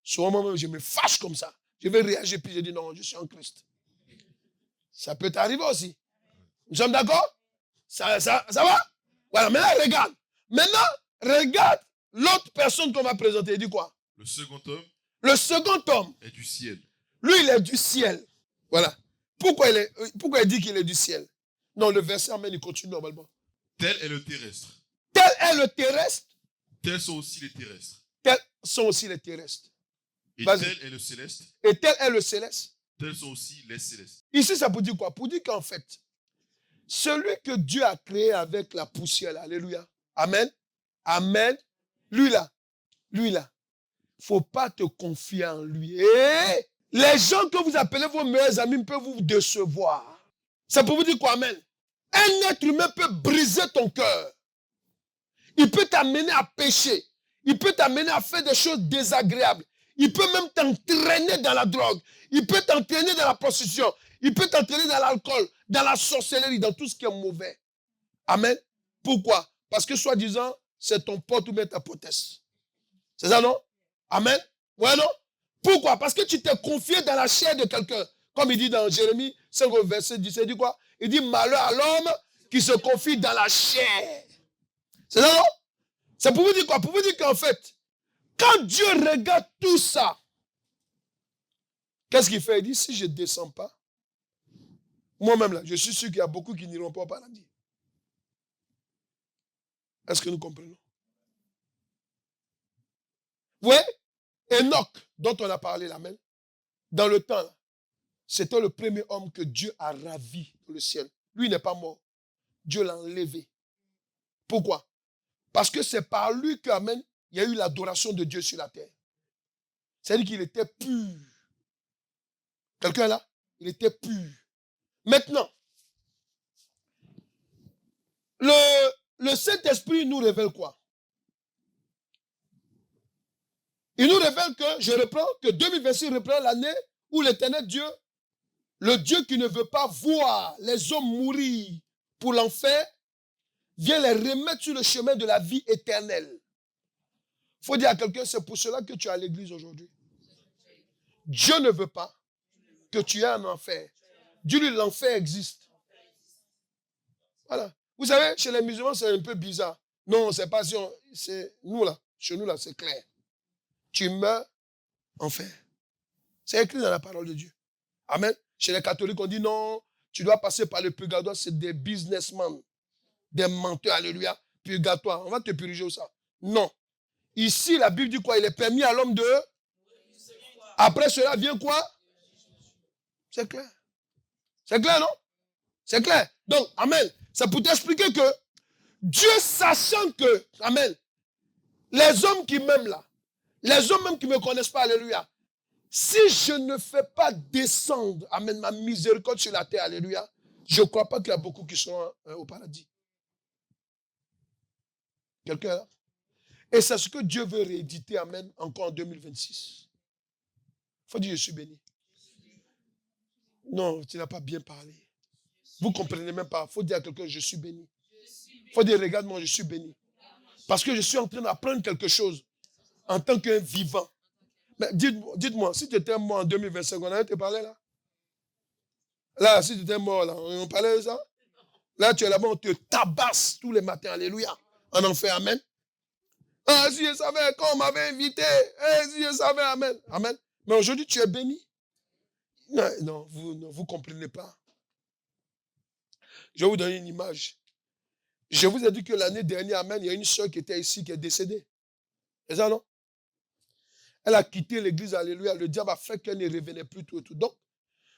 Souvent, même, je me fâche comme ça. Je vais réagir, puis je dis non, je suis en Christ. Ça peut t'arriver aussi. Nous sommes d'accord? Ça va? Voilà, maintenant regarde. Maintenant, regarde l'autre personne qu'on va présenter. Il dit quoi? Le second homme Le second homme, est du ciel. lui, il est du ciel. Voilà. Pourquoi il dit qu'il est du ciel? Non, le verset amène, il continue normalement. Tel est le terrestre. Tel est le terrestre, Tels sont aussi les terrestres. tels sont aussi les terrestres. Et Vas-y. tel est le céleste. Et tel est le céleste. Tels sont aussi les célestes. Ici, ça pour dire quoi? Pour dire qu'en fait, celui que Dieu a créé avec la poussière, là, alléluia. Amen. Amen. Lui là. Il ne faut pas te confier en lui. Et les gens que vous appelez vos meilleurs amis peuvent vous décevoir. C'est pour vous dire quoi? Amen. Un être humain peut briser ton cœur. Il peut t'amener à pécher. Il peut t'amener à faire des choses désagréables. Il peut même t'entraîner dans la drogue. Il peut t'entraîner dans la prostitution. Il peut t'entraîner dans l'alcool, dans la sorcellerie, dans tout ce qui est mauvais. Amen. Pourquoi? Parce que soi-disant, c'est ton pote ou bien ta potesse. C'est ça, non? Amen. Ouais, non? Pourquoi? Parce que tu t'es confié dans la chair de quelqu'un. Comme il dit dans Jérémie 5, verset 17, il dit quoi? Il dit malheur à l'homme qui se confie dans la chair. C'est ça, non? C'est pour vous dire quoi? Pour vous dire qu'en fait, quand Dieu regarde tout ça, qu'est-ce qu'il fait? Il dit, si je ne descends pas, moi-même là, je suis sûr qu'il y a beaucoup qui n'iront pas au paradis. Est-ce que nous comprenons? Vous voyez, Enoch, dont on a parlé là même, dans le temps, là, c'était le premier homme que Dieu a ravi dans le ciel. Lui n'est pas mort. Dieu l'a enlevé. Pourquoi? Parce que c'est par lui qu'amen, il y a eu l'adoration de Dieu sur la terre. C'est-à-dire qu'il était pur. Quelqu'un là? Il était pur. Maintenant, le Saint-Esprit nous révèle quoi? Il nous révèle que, je reprends, que 2026 reprend l'année où l'Éternel Dieu, le Dieu qui ne veut pas voir les hommes mourir pour l'enfer, vient les remettre sur le chemin de la vie éternelle. Il faut dire à quelqu'un, c'est pour cela que tu es à l'église aujourd'hui. Dieu ne veut pas que tu aies un enfer. Dieu lui, l'enfer existe. Voilà. Vous savez, chez les musulmans, c'est un peu bizarre. Non, c'est pas si c'est nous là. Chez nous là, c'est clair. Tu meurs, enfer. C'est écrit dans la parole de Dieu. Amen. Chez les catholiques, on dit non, tu dois passer par le purgatoire, c'est des businessmen, des menteurs, alléluia. Purgatoire, on va te purger ou ça? Non. Ici, la Bible dit quoi? Il est permis à l'homme de... Après cela vient quoi? C'est clair. C'est clair, non? C'est clair. Donc, amen. C'est pour t'expliquer que Dieu, sachant que, amen, les hommes qui m'aiment là, les hommes même qui ne me connaissent pas, alléluia, si je ne fais pas descendre, amen, ma miséricorde sur la terre, alléluia, je ne crois pas qu'il y a beaucoup qui seront au paradis. Quelqu'un là? Et c'est ce que Dieu veut rééditer, amen, encore en 2026. Il faut dire, je suis béni. Non, tu n'as pas bien parlé. Vous ne comprenez même pas. Il faut dire à quelqu'un, je suis béni. Il faut dire, regarde-moi, je suis béni. Parce que je suis en train d'apprendre quelque chose en tant qu'un vivant. Mais dites-moi, si tu étais mort en 2025, on allait te parler là? Là, si tu étais mort là, on parlait de ça? Là, tu es là-bas, on te tabasse tous les matins, alléluia. En enfer, amen. Ah, si je savais, quand on m'avait invité, si je savais, amen. Amen. Mais aujourd'hui, tu es béni. Non, vous ne comprenez pas. Je vais vous donner une image. Je vous ai dit que l'année dernière, amen, il y a une soeur qui était ici, qui est décédée. C'est ça, non? Elle a quitté l'église, alléluia. Le diable a fait qu'elle ne revenait plus tout et tout. Donc,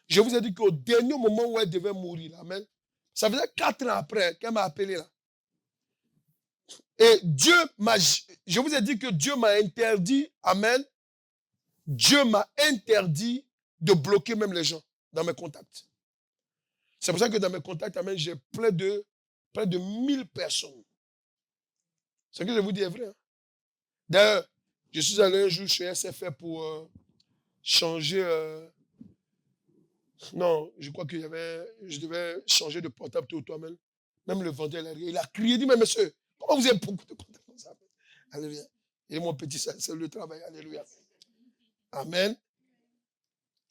je vous ai dit qu'au dernier moment où elle devait mourir, amen, ça faisait 4 ans après qu'elle m'a appelé là. Et Dieu m'a, je vous ai dit que Dieu m'a interdit, amen, Dieu m'a interdit de bloquer même les gens dans mes contacts. C'est pour ça que dans mes contacts, amen, j'ai près de 1000 personnes. Ce que je vous dis est vrai. Hein? D'ailleurs, je suis allé un jour chez SFR pour changer... non, je crois que je devais changer de portable tout toi-même. Même le vendeur, il a crié, il dit, mais monsieur, comment vous avez beaucoup de contacts comme ça? Alléluia. Et mon petit, c'est le travail. Alléluia. Amen.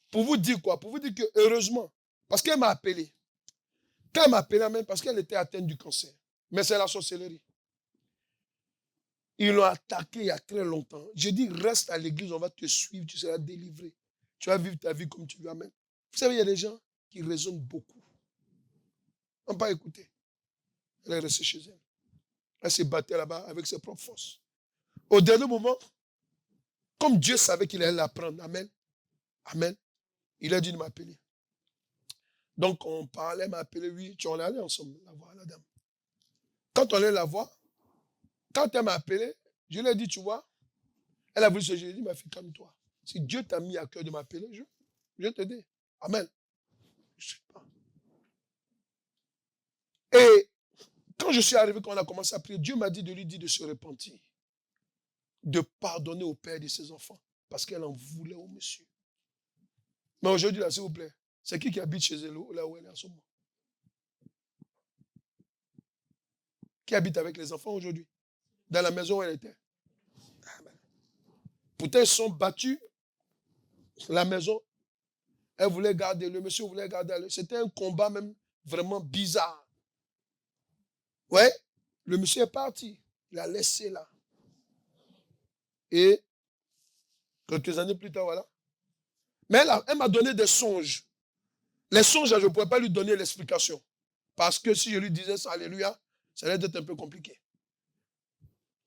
Pour vous dire quoi? Pour vous dire que heureusement, parce qu'elle m'a appelé. Quand elle m'a appelé, amen, parce qu'elle était atteinte du cancer. Mais c'est la sorcellerie. Ils l'ont attaqué il y a très longtemps. J'ai dit, reste à l'église, on va te suivre, tu seras délivré. Tu vas vivre ta vie comme tu veux, amen. Vous savez, il y a des gens qui raisonnent beaucoup. On n'a pas écouté. Elle est restée chez elle. Elle s'est battue là-bas avec ses propres forces. Au dernier moment, comme Dieu savait qu'il allait la prendre, amen, amen, il a dit de m'appeler. Donc on parlait, m'a appelé, oui, on est allé ensemble la voir, la dame. Quand on allait la voir, quand elle m'a appelé, je lui ai dit, tu vois, elle a voulu se jeter, j'ai dit, ma fille, calme-toi. Si Dieu t'a mis à cœur de m'appeler, je vais t'aider. Amen. Je sais pas. Et quand je suis arrivé, quand on a commencé à prier, Dieu m'a dit de lui dire de se repentir, de pardonner au père de ses enfants, parce qu'elle en voulait au monsieur. Mais aujourd'hui, là, s'il vous plaît, c'est qui habite chez elle, là où elle est en ce moment? Qui habite avec les enfants aujourd'hui? Dans la maison où elle était? Pourtant, ils sont battus. La maison, elle voulait garder, le monsieur voulait garder. C'était un combat même vraiment bizarre. Ouais, le monsieur est parti. Il a laissé là. Et quelques années plus tard, voilà. Mais elle m'a donné des songes. Les songes, je ne pourrais pas lui donner l'explication. Parce que si je lui disais ça, alléluia, ça allait être un peu compliqué.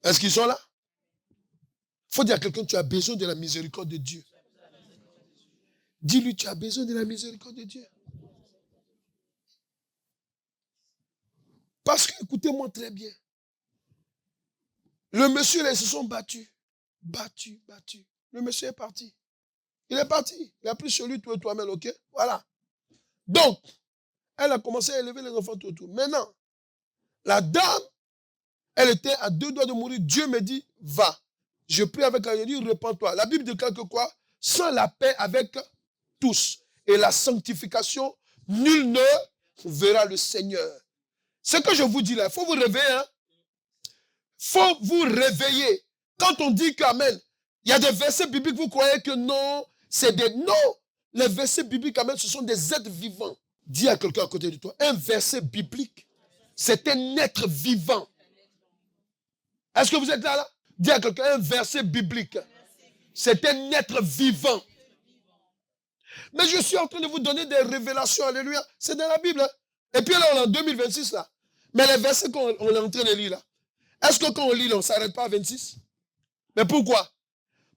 Est-ce qu'ils sont là? Il faut dire à quelqu'un, tu as besoin de la miséricorde de Dieu. Dis-lui, tu as besoin de la miséricorde de Dieu. Parce que, écoutez-moi très bien. Le monsieur, là, ils se sont battus. Battus. Le monsieur est parti. Il est parti. Il a pris celui, toi et toi-même, ok? Voilà. Donc, elle a commencé à élever les enfants tout autour. Maintenant, la dame, elle était à 2 doigts de mourir. Dieu me dit, va. Je prie avec elle, je dis, repens-toi. La Bible déclare que quoi? Sans la paix avec tous. Et la sanctification, nul ne verra le Seigneur. Ce que je vous dis là, il faut vous réveiller. Hein? Faut vous réveiller. Quand on dit qu'amen, il y a des versets bibliques, vous croyez que non, c'est des... Non, les versets bibliques, amen, ce sont des êtres vivants. Dis à quelqu'un à côté de toi, un verset biblique, c'est un être vivant. Est-ce que vous êtes là? Dis à quelqu'un, un verset biblique, c'est un être vivant. Mais je suis en train de vous donner des révélations, alléluia. C'est dans la Bible. Hein? Et puis là, on est en 2026, là. Mais les versets qu'on est en train de lire, là, est-ce que quand on lit, on ne s'arrête pas à 26? Mais pourquoi?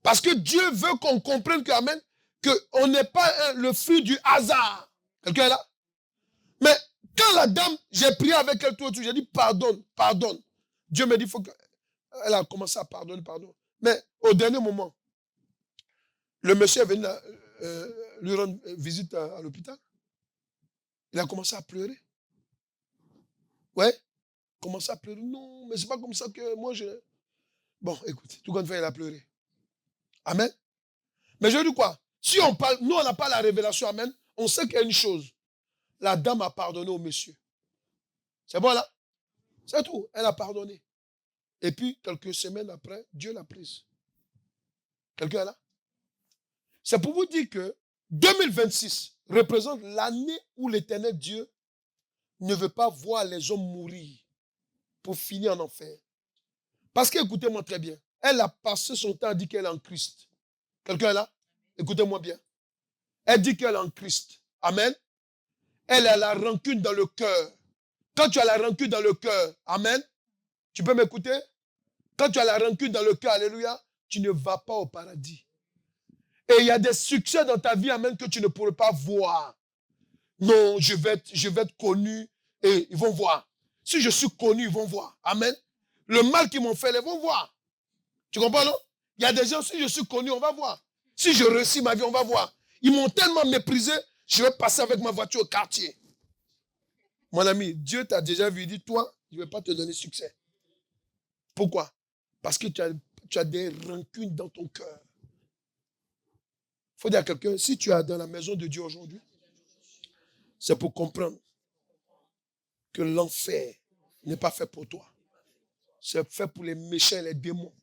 Parce que Dieu veut qu'on comprenne qu'amen, qu'on n'est pas le fruit du hasard. Quelqu'un est là? Mais quand la dame, j'ai prié avec elle tout, j'ai dit pardonne. Dieu me dit, il faut que... Elle a commencé à pardonner. Mais au dernier moment, le monsieur est venu lui rendre visite à l'hôpital. Il a commencé à pleurer. Ouais, commencé à pleurer. Non, mais c'est pas comme ça que moi je... Bon, écoute, tout compte fait, il a pleuré. Amen. Mais je dis quoi? Si on parle, nous on n'a pas la révélation, amen, on sait qu'il y a une chose. La dame a pardonné au monsieur. C'est bon là? C'est tout. Elle a pardonné. Et puis, quelques semaines après, Dieu l'a prise. Quelqu'un est là? C'est pour vous dire que 2026 représente l'année où l'Éternel Dieu ne veut pas voir les hommes mourir pour finir en enfer. Parce qu'écoutez-moi très bien, elle a passé son temps à dire qu'elle est en Christ. Quelqu'un est là? Écoutez-moi bien. Elle dit qu'elle est en Christ. Amen. Elle a la rancune dans le cœur. Quand tu as la rancune dans le cœur, amen, tu peux m'écouter? Quand tu as la rancune dans le cœur, alléluia, tu ne vas pas au paradis. Et il y a des succès dans ta vie, amen, que tu ne pourrais pas voir. Non, je vais être connu et ils vont voir. Si je suis connu, ils vont voir. Amen. Le mal qu'ils m'ont fait, ils vont voir. Tu comprends, non? Il y a des gens, si je suis connu, on va voir. Si je réussis ma vie, on va voir. Ils m'ont tellement méprisé, je vais passer avec ma voiture au quartier. Mon ami, Dieu t'a déjà vu, il dit, toi, je ne vais pas te donner succès. Pourquoi? Parce que tu as des rancunes dans ton cœur. Il faut dire à quelqu'un, si tu es dans la maison de Dieu aujourd'hui, c'est pour comprendre que l'enfer n'est pas fait pour toi. C'est fait pour les méchants, les démons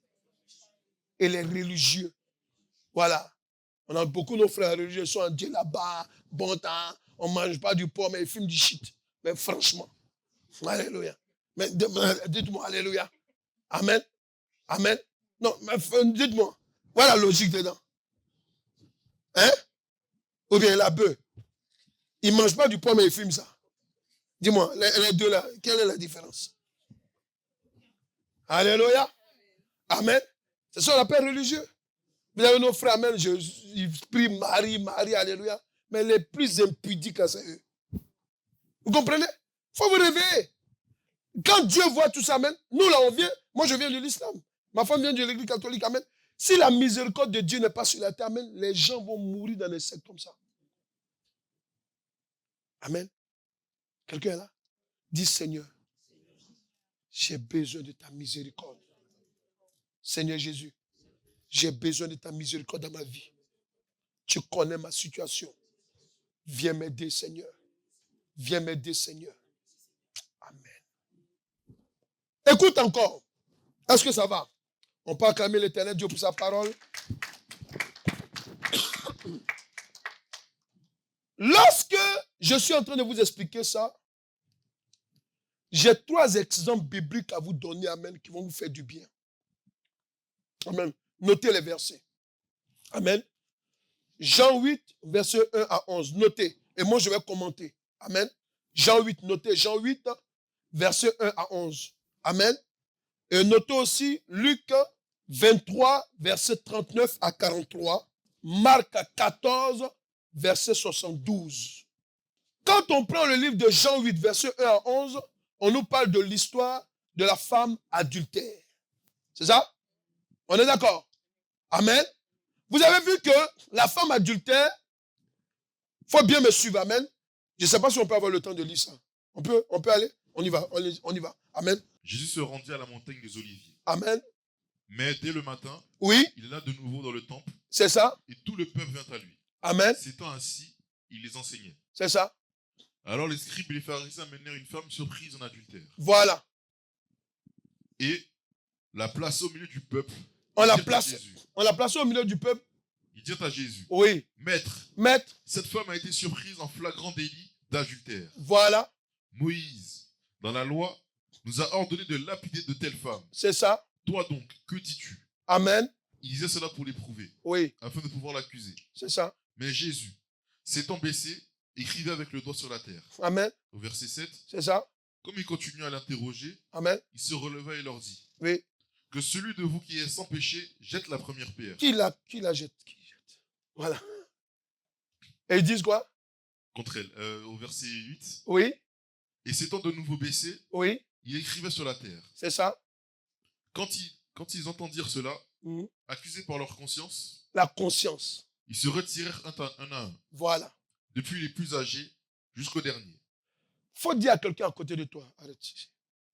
et les religieux. Voilà. On a beaucoup de nos frères religieux qui sont en Dieu là-bas, bon temps, on ne mange pas du porc, mais ils fument du shit. Mais franchement, alléluia. Mais dites-moi, alléluia. Amen. Amen. Non, mais dites-moi, voilà la logique dedans. Hein? Ou bien la bœuf. Il ne mange pas du poids, mais il fume ça. Dis-moi, les deux là, quelle est la différence? Alléluia. Amen. C'est ça l'appel religieux. Vous avez nos frères, amen, ils prient Marie, Marie, alléluia. Mais les plus impudiques, c'est eux. Vous comprenez? Il faut vous réveiller. Quand Dieu voit tout ça, amen, nous là, on vient, moi je viens de l'islam. Ma femme vient de l'église catholique, amen. Si la miséricorde de Dieu n'est pas sur la terre, amen, les gens vont mourir dans des sectes comme ça. Amen. Quelqu'un est là? Dis Seigneur, j'ai besoin de ta miséricorde. Seigneur Jésus, j'ai besoin de ta miséricorde dans ma vie. Tu connais ma situation. Viens m'aider, Seigneur. Viens m'aider, Seigneur. Amen. Écoute encore. Est-ce que ça va? On peut acclamer l'Éternel Dieu pour sa parole. Lorsque je suis en train de vous expliquer ça, j'ai 3 exemples bibliques à vous donner, amen, qui vont vous faire du bien. Amen. Notez les versets. Amen. Jean 8, verset 1 à 11. Notez. Et moi, je vais commenter. Amen. Jean 8, notez. Jean 8, verset 1 à 11. Amen. Et notez aussi Luc 23, verset 39 à 43. Marc 14, verset 72. Quand on prend le livre de Jean 8, verset 1 à 11, on nous parle de l'histoire de la femme adultère. C'est ça? On est d'accord? Amen. Vous avez vu que la femme adultère, il faut bien me suivre, amen. Je ne sais pas si on peut avoir le temps de lire ça. On peut aller? On y va, on y va. Amen. Jésus se rendit à la montagne des Oliviers. Amen. Mais dès le matin, oui, il alla de nouveau dans le temple. C'est ça. Et tout le peuple vint à lui. Amen. S'étant assis, il les enseignait. C'est ça. Alors les scribes et les pharisiens menèrent une femme surprise en adultère. Voilà. Et la plaçaient au milieu du peuple. On l'a placée au milieu du peuple. Ils dirent à Jésus, oui, Maître, cette femme a été surprise en flagrant délit d'adultère. Voilà. Moïse, dans la loi, nous a ordonné de lapider de telles femmes. C'est ça. Toi donc, que dis-tu? Amen. Il disait cela pour l'éprouver, oui, afin de pouvoir l'accuser. C'est ça. Mais Jésus, s'étant baissé, écrivait avec le doigt sur la terre. Amen. Au verset 7, c'est ça. comme il continuait à l'interroger, Amen. il se releva et leur dit, Oui. que celui de vous qui est sans péché jette la première pierre. Qui la jette? Voilà. Et ils disent quoi? Contre elle. Au verset 8. Oui. Et s'étant de nouveau baissé, oui, il écrivait sur la terre. C'est ça. Quand ils entendirent cela, accusés par leur conscience, la conscience, ils se retirèrent un à un. Voilà. Depuis les plus âgés jusqu'au dernier. Faut dire à quelqu'un à côté de toi, arrête ici.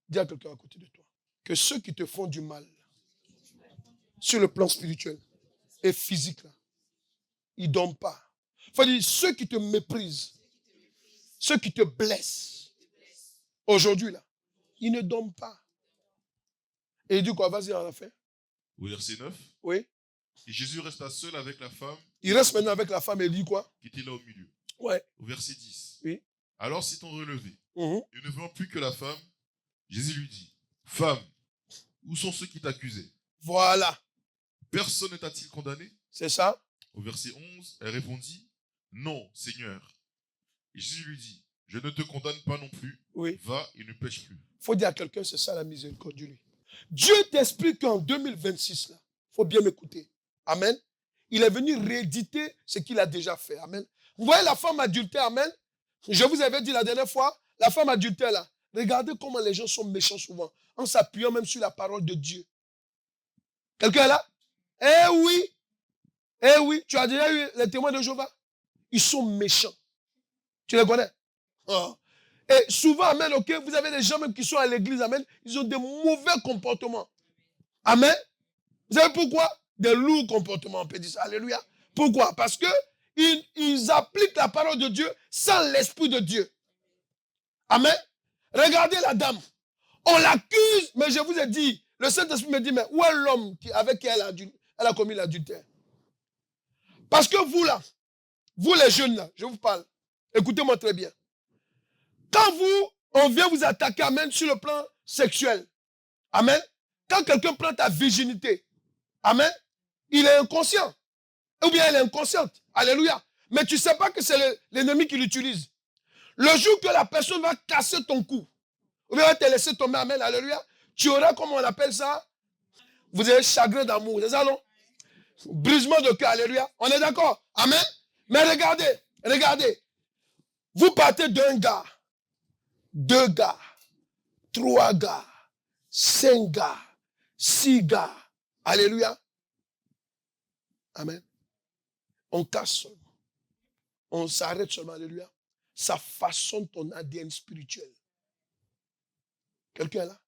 Dis à quelqu'un à côté de toi que ceux qui te font du mal, sur le plan spirituel et physique, là, ils ne dorment pas. Faut dire ceux qui te méprisent, ceux qui te blessent, aujourd'hui, là, ils ne dorment pas. Et il dit quoi? Vas-y, à la fin. Au verset 9. Oui. Et Jésus resta seul avec la femme. Il reste maintenant avec la femme et il dit quoi? Qui était là au milieu. Ouais. Au verset 10. Oui. Alors s'étant relevé, et ne voyant plus que la femme, Jésus lui dit, Femme, où sont ceux qui t'accusaient? Voilà. Personne ne t'a-t-il condamné? C'est ça. Au verset 11, elle répondit, Non, Seigneur. Et Jésus lui dit, Je ne te condamne pas non plus. Oui. Va et ne pêche plus. Il faut dire à quelqu'un, c'est ça la miséricorde de lui. Dieu t'explique qu'en 2026, il faut bien m'écouter. Amen. Il est venu rééditer ce qu'il a déjà fait. Amen. Vous voyez la femme adultère, amen. Je vous avais dit la dernière fois, la femme adultère là, regardez comment les gens sont méchants souvent, en s'appuyant même sur la parole de Dieu. Quelqu'un est là? Eh oui, tu as déjà eu les témoins de Jéhovah? Ils sont méchants. Tu les connais? Oh. Et souvent, amen, ok, vous avez des gens même qui sont à l'église, amen, ils ont des mauvais comportements. Amen. Vous savez pourquoi? Des lourds comportements, on peut dire ça. Alléluia. Pourquoi? Parce que ils appliquent la parole de Dieu sans l'esprit de Dieu. Amen. Regardez la dame. On l'accuse, mais je vous ai dit, le Saint-Esprit me dit, mais où est l'homme avec qui elle a commis l'adultère? Parce que vous là, vous les jeunes là, je vous parle, écoutez-moi très bien. Quand on vient vous attaquer, amen, sur le plan sexuel, amen, quand quelqu'un prend ta virginité, amen, il est inconscient. Ou bien elle est inconsciente. Alléluia. Mais tu ne sais pas que c'est l'ennemi qui l'utilise. Le jour que la personne va casser ton cou, ou bien va te laisser tomber, amen, alléluia, tu auras, comment on appelle ça? Vous avez chagrin d'amour, c'est ça, non? Brisement de cœur, alléluia. On est d'accord? Amen. Mais regardez. Vous partez d'un gars, 2 gars, 3 gars, 5 gars, 6 gars. Alléluia. Amen. On casse seulement. On s'arrête seulement, alléluia. Ça façonne ton ADN spirituel. Quelqu'un est là?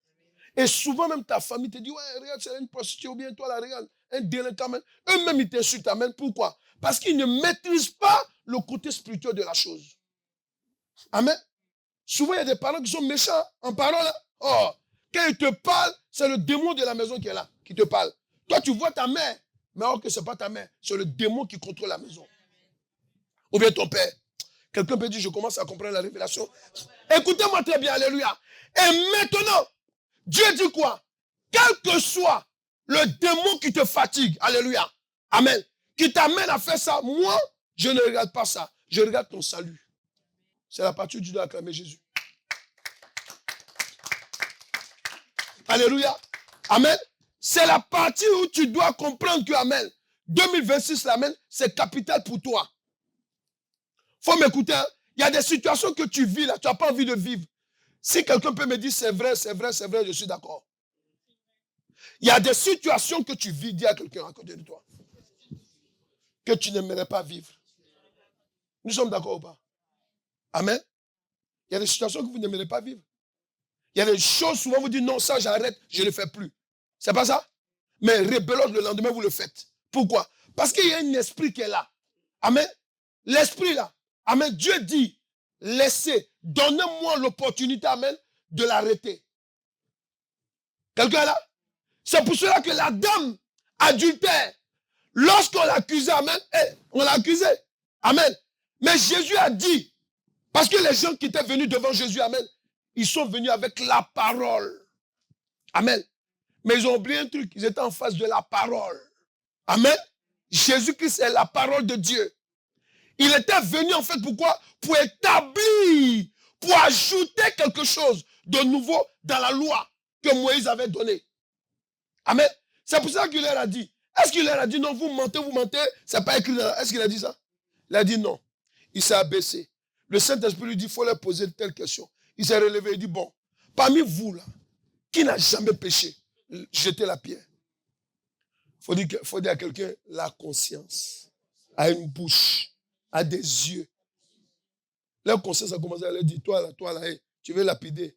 Et souvent même ta famille te dit, ouais, regarde, c'est une prostituée, ou bien toi, là, regarde, un délinquant. Eux-mêmes, ils t'insultent. Amen. Pourquoi? Parce qu'ils ne maîtrisent pas le côté spirituel de la chose. Amen. Souvent, il y a des parents qui sont méchants en parole. Hein? Oh, quand ils te parlent, c'est le démon de la maison qui est là, qui te parle. Toi, tu vois ta mère, mais alors que ce n'est pas ta mère, c'est le démon qui contrôle la maison. Ou bien ton père. Quelqu'un peut dire, je commence à comprendre la révélation. Écoutez-moi très bien, alléluia. Et maintenant, Dieu dit quoi? Quel que soit le démon qui te fatigue, alléluia, amen, qui t'amène à faire ça, moi, je ne regarde pas ça. Je regarde ton salut. C'est la partie où tu dois acclamer Jésus. Alléluia. Amen. C'est la partie où tu dois comprendre que, amen, 2026, amen, c'est capital pour toi. Faut m'écouter. Hein? Il y a des situations que tu vis là, tu n'as pas envie de vivre. Si quelqu'un peut me dire c'est vrai, je suis d'accord. Il y a des situations que tu vis, dis à quelqu'un à côté de toi, que tu n'aimerais pas vivre. Nous sommes d'accord ou pas? Amen. Il y a des situations que vous n'aimerez pas vivre. Il y a des choses, souvent vous dites non, ça j'arrête, je ne le fais plus. C'est pas ça? Mais rebelote, le lendemain, vous le faites. Pourquoi? Parce qu'il y a un esprit qui est là. Amen. L'esprit là. Amen. Dieu dit, laissez, donnez-moi l'opportunité, amen, de l'arrêter. Quelqu'un est là? C'est pour cela que la dame adultère, lorsqu'on l'accusait, amen, on l'a accusé. Amen. Mais Jésus a dit, parce que les gens qui étaient venus devant Jésus, amen, ils sont venus avec la parole. Amen. Mais ils ont oublié un truc, ils étaient en face de la parole. Amen. Jésus-Christ est la parole de Dieu. Il était venu en fait pourquoi? Pour établir, pour ajouter quelque chose de nouveau dans la loi que Moïse avait donnée. Amen. C'est pour ça qu'il leur a dit. Est-ce qu'il leur a dit non, vous mentez, c'est pas écrit dans la... Est-ce qu'il a dit ça? Il a dit non. Il s'est abaissé. Le Saint-Esprit lui dit, il faut leur poser de telles questions. Il s'est relevé, il dit, bon, parmi vous là, qui n'a jamais péché, jetez la pierre. Il faut dire à quelqu'un, la conscience a une bouche, a des yeux. Leur conscience a commencé à leur dire, toi là, hey, tu veux lapider.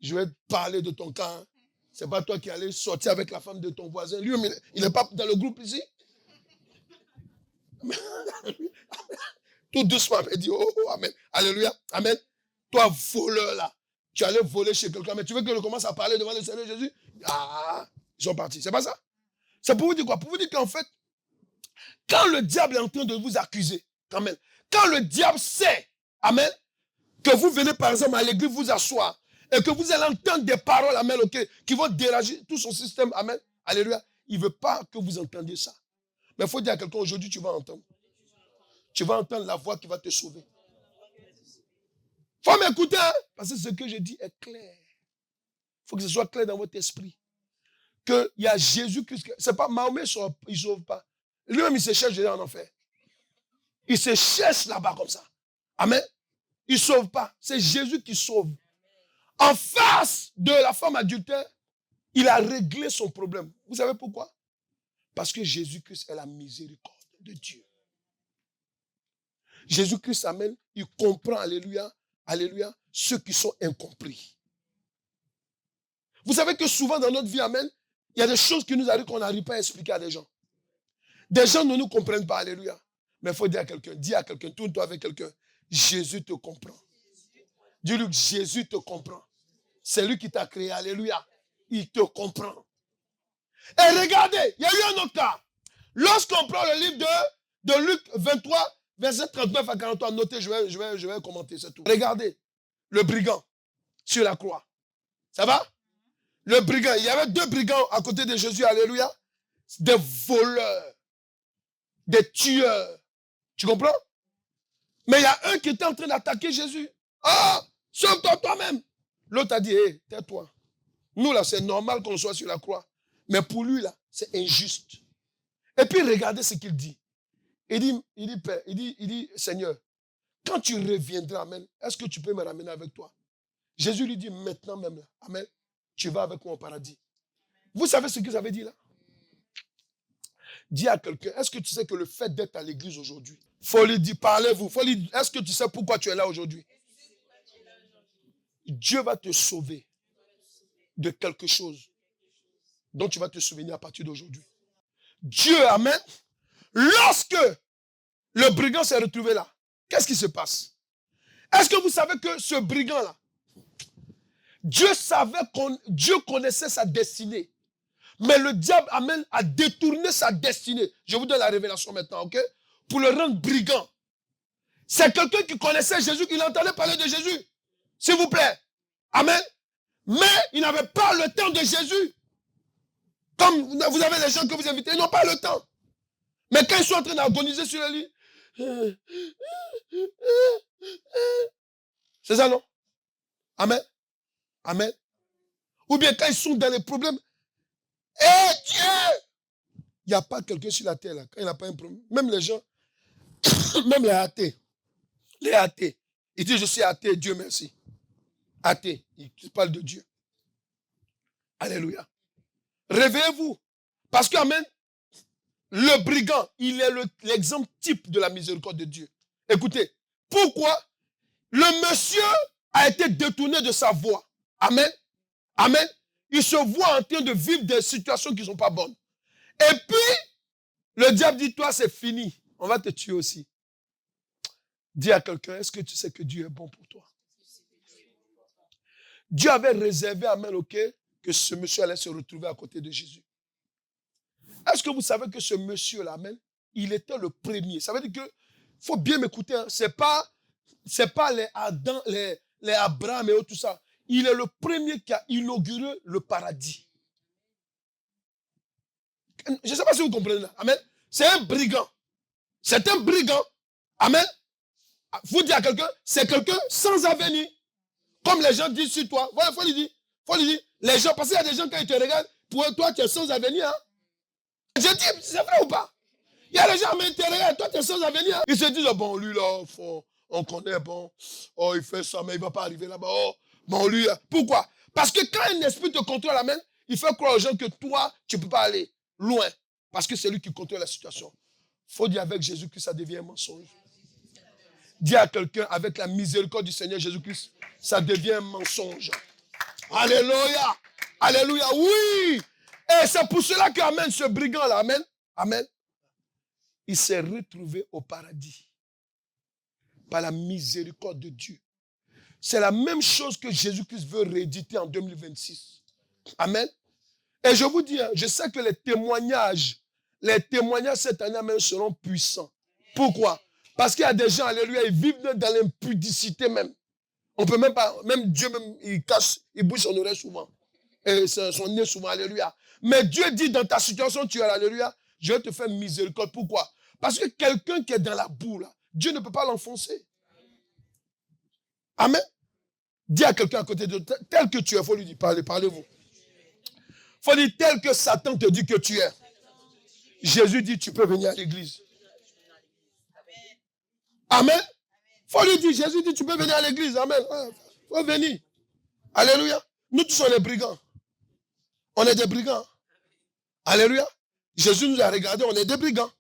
Je vais te parler de ton cas. Hein. Ce n'est pas toi qui allais sortir avec la femme de ton voisin. Lui, il n'est pas dans le groupe ici. Tout doucement, il dit, oh, amen. Alléluia, amen. Toi, voleur là, tu allais voler chez quelqu'un, mais tu veux que je commence à parler devant le Seigneur Jésus? Ah, ils sont partis. C'est pas ça? C'est pour vous dire quoi? Pour vous dire qu'en fait, quand le diable est en train de vous accuser, amen, quand le diable sait, amen, que vous venez par exemple à l'église vous asseoir, et que vous allez entendre des paroles, amen, ok, qui vont déranger tout son système, amen, alléluia, il ne veut pas que vous entendiez ça. Mais il faut dire à quelqu'un, aujourd'hui, tu vas entendre. Tu vas entendre la voix qui va te sauver. Il faut m'écouter, hein, parce que ce que je dis est clair. Il faut que ce soit clair dans votre esprit. Qu'il y a Jésus-Christ. Ce n'est pas Mahomet, il ne sauve pas. Lui-même, il se cherche déjà en enfer. Il se cherche là-bas comme ça. Amen. Il ne sauve pas. C'est Jésus qui sauve. En face de la femme adultère, il a réglé son problème. Vous savez pourquoi? Parce que Jésus-Christ est la miséricorde de Dieu. Jésus-Christ, amen, il comprend, alléluia, alléluia, ceux qui sont incompris. Vous savez que souvent dans notre vie, amen, il y a des choses qui nous arrivent qu'on n'arrive pas à expliquer à des gens. Des gens ne nous comprennent pas, alléluia. Mais il faut dire à quelqu'un, tourne-toi avec quelqu'un, Jésus te comprend. Dis-lui que Jésus te comprend. C'est lui qui t'a créé, alléluia. Il te comprend. Et regardez, il y a eu un autre cas. Lorsqu'on prend le livre de Luc 23, Verset 39 à 43, notez, je vais commenter, c'est tout. Regardez, le brigand sur la croix. Ça va? Le brigand, il y avait 2 brigands à côté de Jésus, alléluia. Des voleurs, des tueurs. Tu comprends? Mais il y a un qui était en train d'attaquer Jésus. Ah, sauve-toi toi-même. L'autre a dit, hé, tais-toi. Nous, là, c'est normal qu'on soit sur la croix. Mais pour lui, là, c'est injuste. Et puis, regardez ce qu'il dit. Il dit, Père, il dit, Seigneur, quand tu reviendras, amen, est-ce que tu peux me ramener avec toi? Jésus lui dit, maintenant même, là, amen, tu vas avec moi au paradis. Vous savez ce que ça veut dire là? Dis à quelqu'un, est-ce que tu sais que le fait d'être à l'église aujourd'hui, faut lui dire, parlez-vous, est-ce que tu sais pourquoi tu es là aujourd'hui? Dieu va te sauver de quelque chose dont tu vas te souvenir à partir d'aujourd'hui. Dieu, amen, lorsque le brigand s'est retrouvé là, qu'est-ce qui se passe? Est-ce que vous savez que ce brigand-là, Dieu connaissait sa destinée. Mais le diable, amen, a détourné sa destinée. Je vous donne la révélation maintenant, ok? Pour le rendre brigand. C'est quelqu'un qui connaissait Jésus, qui entendait parler de Jésus. S'il vous plaît. Amen. Mais il n'avait pas le temps de Jésus. Comme vous avez les gens que vous invitez, ils n'ont pas le temps. Mais quand ils sont en train d'agoniser sur le lit, c'est ça, non? Amen. Amen. Ou bien quand ils sont dans les problèmes, Dieu! Il n'y a pas quelqu'un sur la terre là, quand il n'a pas un problème. Même les gens, même les athées, ils disent je suis athée, Dieu merci. Athée, ils parlent de Dieu. Alléluia. Réveillez-vous. Parce que, amen, le brigand, il est l'exemple type de la miséricorde de Dieu. Écoutez, pourquoi? Le monsieur a été détourné de sa voie. Amen. Amen. Il se voit en train de vivre des situations qui ne sont pas bonnes. Et puis, le diable dit, toi, c'est fini. On va te tuer aussi. Dis à quelqu'un, est-ce que tu sais que Dieu est bon pour toi? Dieu avait réservé, amen, ok, que ce monsieur allait se retrouver à côté de Jésus. Est-ce que vous savez que ce monsieur-là, amen, il était le premier? Ça veut dire que, il faut bien m'écouter, hein, c'est pas les Adam, les Abraham et tout ça. Il est le premier qui a inauguré le paradis. Je ne sais pas si vous comprenez là. Amen. C'est un brigand. C'est un brigand. Amen. Vous dites à quelqu'un, c'est quelqu'un sans avenir. Comme les gens disent sur toi. Voilà, il faut lui dire. Les gens, parce qu'il y a des gens, quand ils te regardent, pour toi, tu es sans avenir. Hein? Je dis, c'est vrai ou pas? Il y a des gens, mais ils te regardent, toi, tu es sans avenir. Hein? Ils se disent, oh, bon, lui, là, on connaît, bon, oh, il fait ça, mais il ne va pas arriver là-bas. Oh, bon, lui, là. Pourquoi? Parce que quand un esprit te contrôle la main, il fait croire aux gens que toi, tu ne peux pas aller loin. Parce que c'est lui qui contrôle la situation. Il faut dire avec Jésus que ça devient un mensonge. Dis à quelqu'un, avec la miséricorde du Seigneur Jésus-Christ, ça devient un mensonge. Alléluia. Alléluia. Oui. Et c'est pour cela qu'amen, ce brigand-là, amen, amen, il s'est retrouvé au paradis. Par la miséricorde de Dieu. C'est la même chose que Jésus-Christ veut rééditer en 2026. Amen. Et je vous dis, je sais que les témoignages cette année même seront puissants. Pourquoi? Parce qu'il y a des gens, alléluia, ils vivent dans l'impudicité même. On peut même pas, même Dieu, même, il bouge son oreille souvent. Et son nez souvent, alléluia. Mais Dieu dit dans ta situation, tu es alléluia, je vais te faire miséricorde. Pourquoi? Parce que quelqu'un qui est dans la boue, là, Dieu ne peut pas l'enfoncer. Amen. Dis à quelqu'un à côté de toi, tel que tu es, il faut lui dire, parlez-vous. Il faut dire tel que Satan te dit que tu es. Jésus dit, tu peux venir à l'église. Amen. Il faut lui dire, Jésus dit, tu peux venir à l'église. Amen. Il faut venir. Alléluia. Nous tous sommes les brigands. On est des brigands. Alléluia. Jésus nous a regardés, on est des brigands.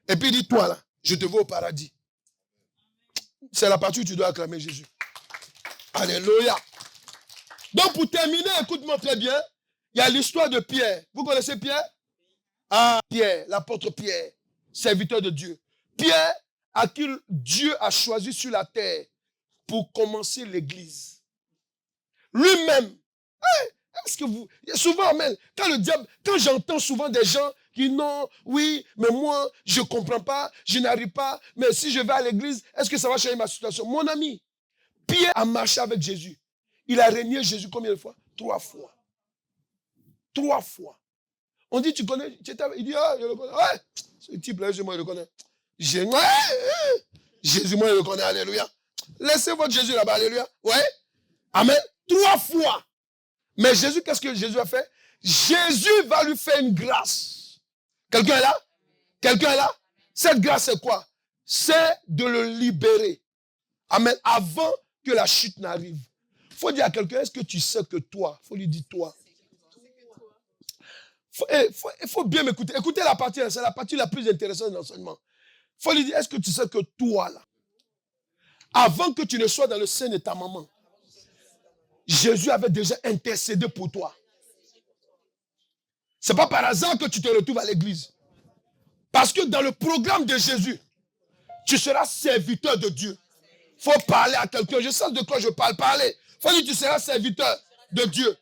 Et puis il dit, toi là, je te veux au paradis. C'est la partie où tu dois acclamer Jésus. Alléluia. Donc pour terminer, écoute-moi très bien, il y a l'histoire de Pierre. Vous connaissez Pierre? Ah, Pierre, l'apôtre Pierre, serviteur de Dieu. Pierre, à qui Dieu a choisi sur la terre pour commencer l'église. Lui-même, Est-ce que vous... Souvent, amen, quand j'entends souvent des gens qui non, oui, mais moi, je ne comprends pas, je n'arrive pas, mais si je vais à l'église, est-ce que ça va changer ma situation? Mon ami, Pierre a marché avec Jésus. Il a régné Jésus combien de fois? 3 fois. 3 fois. On dit, tu connais? Il dit, ah, je le connais. Ouais, ce type-là, moi, je le connais. Jésus, moi, je le connais, alléluia. Laissez votre Jésus là-bas, alléluia. Ouais. Amen. 3 fois. Mais Jésus, qu'est-ce que Jésus a fait? Jésus va lui faire une grâce. Quelqu'un est là? Quelqu'un est là? Cette grâce, c'est quoi? C'est de le libérer. Amen. Avant que la chute n'arrive. Il faut dire à quelqu'un, est-ce que tu sais que toi? Il faut lui dire toi. Il faut bien m'écouter. Écoutez la partie, c'est la partie la plus intéressante de l'enseignement. Il faut lui dire, est-ce que tu sais que toi, là, avant que tu ne sois dans le sein de ta maman, Jésus avait déjà intercédé pour toi. Ce n'est pas par hasard que tu te retrouves à l'église. Parce que dans le programme de Jésus, tu seras serviteur de Dieu. Il faut parler à quelqu'un. Je sais de quoi je parle. Parler. Il faut dire tu seras serviteur de Dieu.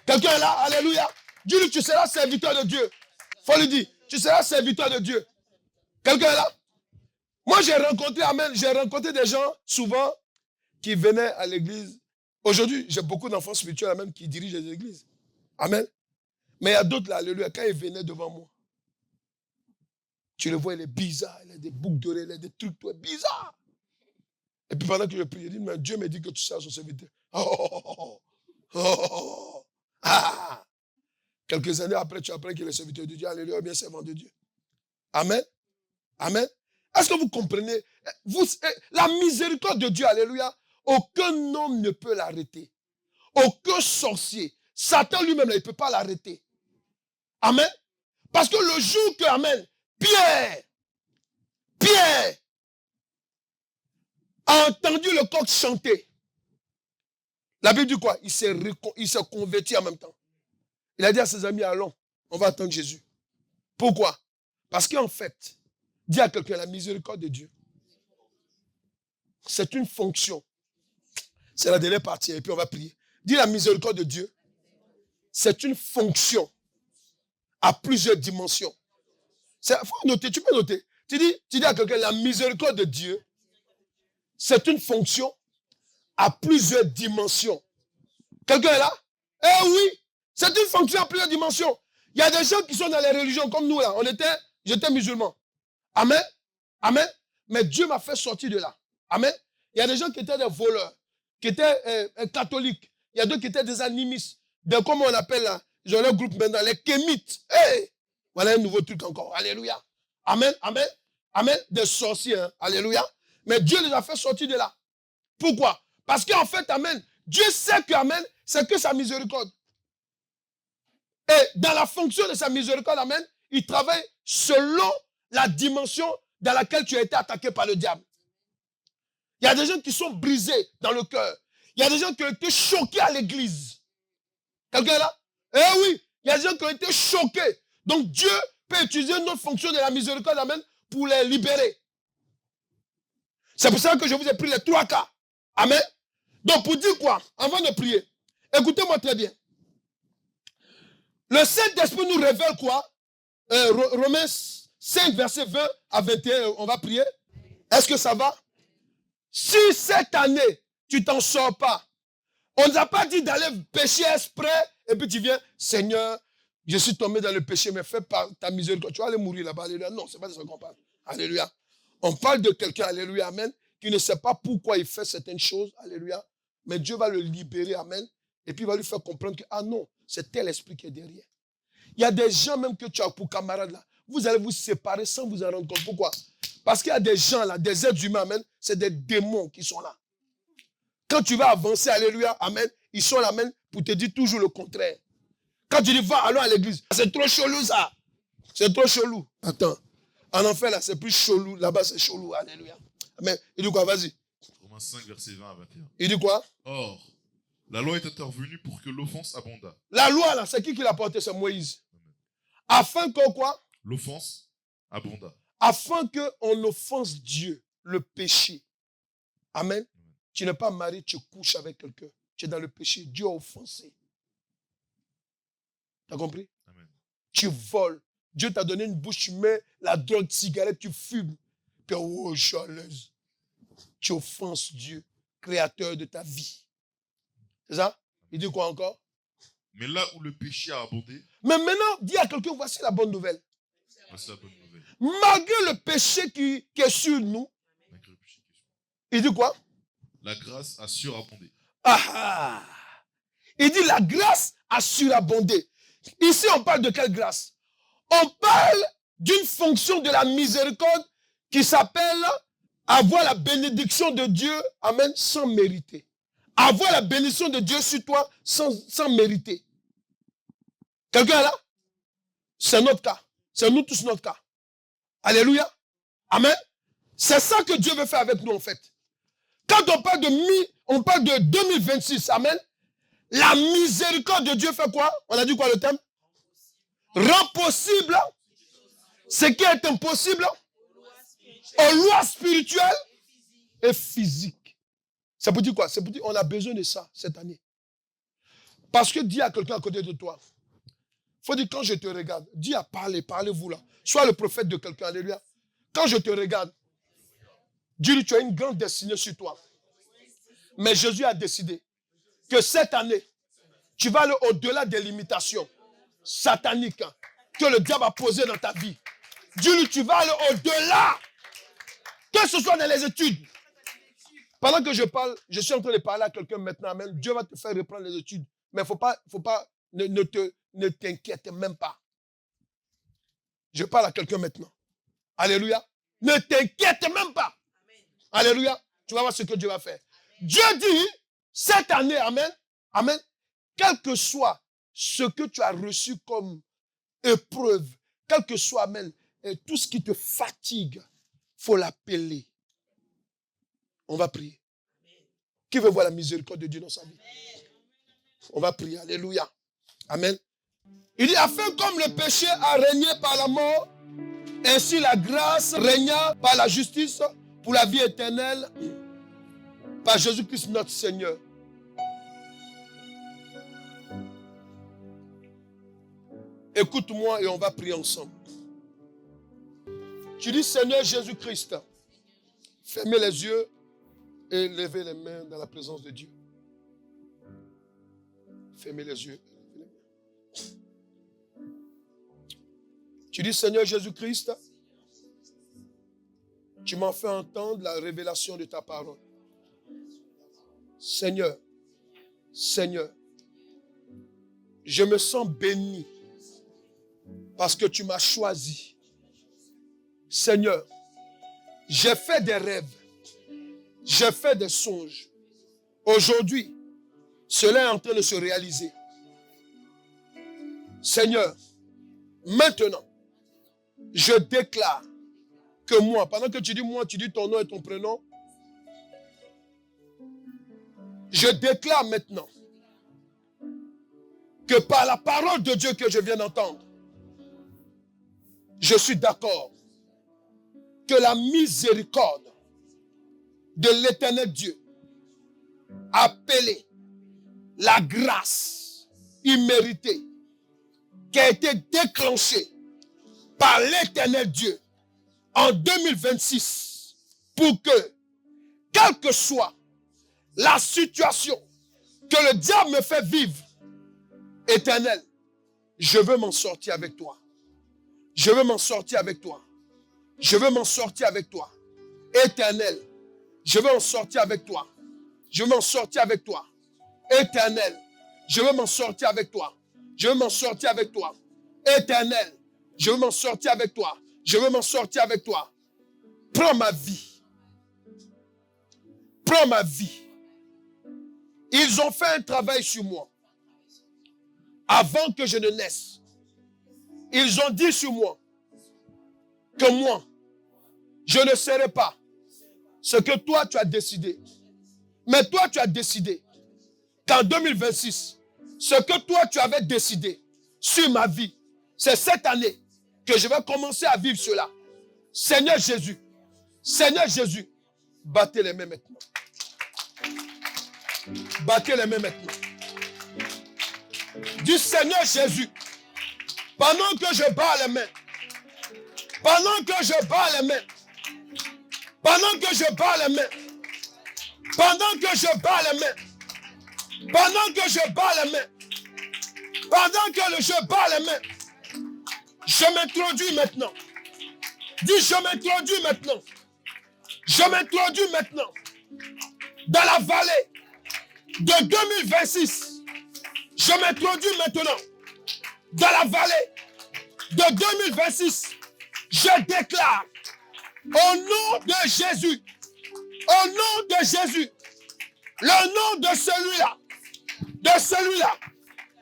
Quelqu'un est là? Alléluia. Dis-lui tu seras serviteur de Dieu. Il faut lui dire tu seras serviteur de Dieu. Quelqu'un est là? Moi, j'ai rencontré des gens souvent qui venaient à l'église. Aujourd'hui, j'ai beaucoup d'enfants spirituels même qui dirigent les églises. Amen. Mais il y a d'autres là, alléluia, quand ils venaient devant moi, tu le vois, il est bizarre, il a des boucles d'oreilles, il a des trucs bizarres. Et puis pendant que je prie, il dit, mais Dieu me dit que tu seras son serviteur. Ah. Quelques années après, tu apprends qu'il est serviteur de Dieu, alléluia, bien servant de Dieu. Amen. Amen. Est-ce que vous comprenez? La miséricorde de Dieu, alléluia, aucun homme ne peut l'arrêter. Aucun sorcier. Satan lui-même, il ne peut pas l'arrêter. Amen. Parce que le jour que, amen, Pierre a entendu le coq chanter. La Bible dit quoi? Il s'est converti en même temps. Il a dit à ses amis, allons, on va attendre Jésus. Pourquoi? Parce qu'en fait, dis à quelqu'un, la miséricorde de Dieu, c'est une fonction. C'est la dernière partie, et puis on va prier. Dis la miséricorde de Dieu, c'est une fonction à plusieurs dimensions. Il faut noter, tu peux noter. Tu dis à quelqu'un, la miséricorde de Dieu, c'est une fonction à plusieurs dimensions. Quelqu'un est là? Eh oui, c'est une fonction à plusieurs dimensions. Il y a des gens qui sont dans les religions comme nous là. J'étais musulman. Amen. Amen. Mais Dieu m'a fait sortir de là. Amen. Il y a des gens qui étaient des voleurs, qui étaient catholiques. Il y a d'autres qui étaient des animistes. Comment on appelle là? Ils ont leur groupe maintenant, les kémites. Hey! Voilà un nouveau truc encore. Alléluia. Amen. Amen. Amen. Des sorciers. Hein? Alléluia. Mais Dieu les a fait sortir de là. Pourquoi? Parce qu'en fait, amen, Dieu sait que, amen, c'est que sa miséricorde. Et dans la fonction de sa miséricorde, amen, il travaille selon la dimension dans laquelle tu as été attaqué par le diable. Il y a des gens qui sont brisés dans le cœur. Il y a des gens qui ont été choqués à l'église. Quelqu'un est là? Eh oui, il y a des gens qui ont été choqués. Donc Dieu peut utiliser une autre fonction de la miséricorde, amen, pour les libérer. C'est pour ça que je vous ai pris les 3 cas. Amen. Donc pour dire quoi? Avant de prier, écoutez-moi très bien. Le Saint-Esprit nous révèle quoi? Romains 5, verset 20 à 21, on va prier. Est-ce que ça va? Si cette année, tu t'en sors pas, on ne nous a pas dit d'aller pécher exprès, et puis tu viens, Seigneur, je suis tombé dans le péché, mais fais par ta miséricorde. Tu vas aller mourir là-bas, alléluia. Non, c'est pas de ça qu'on parle. Alléluia. On parle de quelqu'un, alléluia, amen, qui ne sait pas pourquoi il fait certaines choses, alléluia, mais Dieu va le libérer, amen, et puis il va lui faire comprendre que, ah non, c'est tel esprit qui est derrière. Il y a des gens même que tu as pour camarades là, vous allez vous séparer sans vous en rendre compte. Pourquoi? Parce qu'il y a des gens là, des êtres humains, amen, c'est des démons qui sont là. Quand tu vas avancer, alléluia, amen, ils sont là, amen, pour te dire toujours le contraire. Quand tu dis, va, allons à l'église, c'est trop chelou ça. C'est trop chelou. Attends, en enfer là, c'est plus chelou, là-bas c'est chelou, alléluia. Amen. Il dit quoi? Vas-y. Romains 5, verset 20 à 21. Il dit quoi? Or, la loi est intervenue pour que l'offense abondât. La loi là, c'est qui l'a porté? C'est Moïse. Afin que quoi? L'offense abondât. Afin qu'on offense Dieu, le péché. Amen. Tu n'es pas marié, tu couches avec quelqu'un. Tu es dans le péché. Dieu a offensé. Tu as compris? Amen. Tu voles. Dieu t'a donné une bouche, tu mets la drogue, cigarette, tu fumes. Puis, oh, je suis à l'aise. Tu offenses Dieu, créateur de ta vie. C'est ça? Il dit quoi encore? Mais là où le péché a abondé, Mais maintenant, dis à quelqu'un, voici la bonne nouvelle. voici la bonne nouvelle. Malgré le péché qui est sur nous, Malgré le péché qui est sur il dit quoi? la grâce a surabondé. Ah! Il dit la grâce a surabondé. Ici, on parle de quelle grâce? On parle d'une fonction de la miséricorde qui s'appelle avoir la bénédiction de Dieu, amen, sans mériter. Avoir la bénédiction de Dieu sur toi sans mériter. Quelqu'un est là? C'est notre cas. C'est nous tous notre cas. Alléluia. Amen. C'est ça que Dieu veut faire avec nous en fait. Quand on parle de 2026, amen, la miséricorde de Dieu fait quoi? On a dit quoi le thème? Rend possible ce qui est impossible aux lois spirituelles et physiques. Ça peut dire quoi? Ça peut dire qu'on a besoin de ça cette année. Parce que dis à quelqu'un à côté de toi. Il faut dire quand je te regarde, dis à parlez-vous là. Sois le prophète de quelqu'un, alléluia. Quand je te regarde, dis-lui tu as une grande destinée sur toi. Mais Jésus a décidé que cette année, tu vas aller au-delà des limitations sataniques que le diable a posées dans ta vie. Dis-lui tu vas aller au-delà. Que ce soit dans les études. Pendant que je parle, je suis en train de parler à quelqu'un maintenant, amen. Dieu va te faire reprendre les études. Mais il faut pas, ne t'inquiète même pas. Je parle à quelqu'un maintenant. Alléluia. Ne t'inquiète même pas. Alléluia. Tu vas voir ce que Dieu va faire. Dieu dit, cette année, amen, amen, quel que soit ce que tu as reçu comme épreuve, quel que soit, amen, tout ce qui te fatigue, il faut l'appeler. On va prier. Qui veut voir la miséricorde de Dieu dans sa vie? On va prier. Alléluia. Amen. Il dit, afin comme le péché a régné par la mort, ainsi la grâce régna par la justice pour la vie éternelle par Jésus-Christ notre Seigneur. Écoute-moi et on va prier ensemble. Tu dis, Seigneur Jésus-Christ, fermez les yeux et levez les mains dans la présence de Dieu. Fermez les yeux. Tu dis, Seigneur Jésus-Christ, tu m'as fait entendre la révélation de ta parole. Seigneur, Seigneur, je me sens béni parce que tu m'as choisi. Seigneur, j'ai fait des rêves, j'ai fait des songes. Aujourd'hui, cela est en train de se réaliser. Seigneur, maintenant, je déclare que moi, pendant que tu dis moi, tu dis ton nom et ton prénom, je déclare maintenant que par la parole de Dieu que je viens d'entendre, je suis d'accord que la miséricorde de l'Éternel Dieu, appelée la grâce imméritée, qui a été déclenchée par l'Éternel Dieu en 2026 pour que, quelle que soit la situation que le diable me fait vivre, Éternel, je veux m'en sortir avec toi. Je veux m'en sortir avec toi. Je veux m'en sortir avec toi. Éternel, je veux m'en sortir avec toi. Je veux m'en sortir avec toi. Éternel, je veux m'en sortir avec toi. Je veux m'en sortir avec toi. Éternel, je veux m'en sortir avec toi. Je veux m'en sortir avec toi. Prends ma vie. Prends ma vie. Ils ont fait un travail sur moi. Avant que je ne naisse. Ils ont dit sur moi que moi, je ne serai pas ce que toi tu as décidé. Mais toi tu as décidé qu'en 2026, ce que toi tu avais décidé sur ma vie, c'est cette année que je vais commencer à vivre cela. Seigneur Jésus, battez les mains maintenant. Battez les mains maintenant. Du Seigneur Jésus, Pendant que je bats les mains. Pendant que je bats les mains. Pendant que je bats les mains. Pendant que je bats les mains. Pendant que je bats les mains. Pendant que je bats les mains. Je m'introduis maintenant. Dis, je m'introduis maintenant. Je m'introduis maintenant. Dans la vallée de 2026. Je m'introduis maintenant. Dans la vallée de 2026. Je déclare au nom de Jésus. Au nom de Jésus. Le nom de celui-là. De celui-là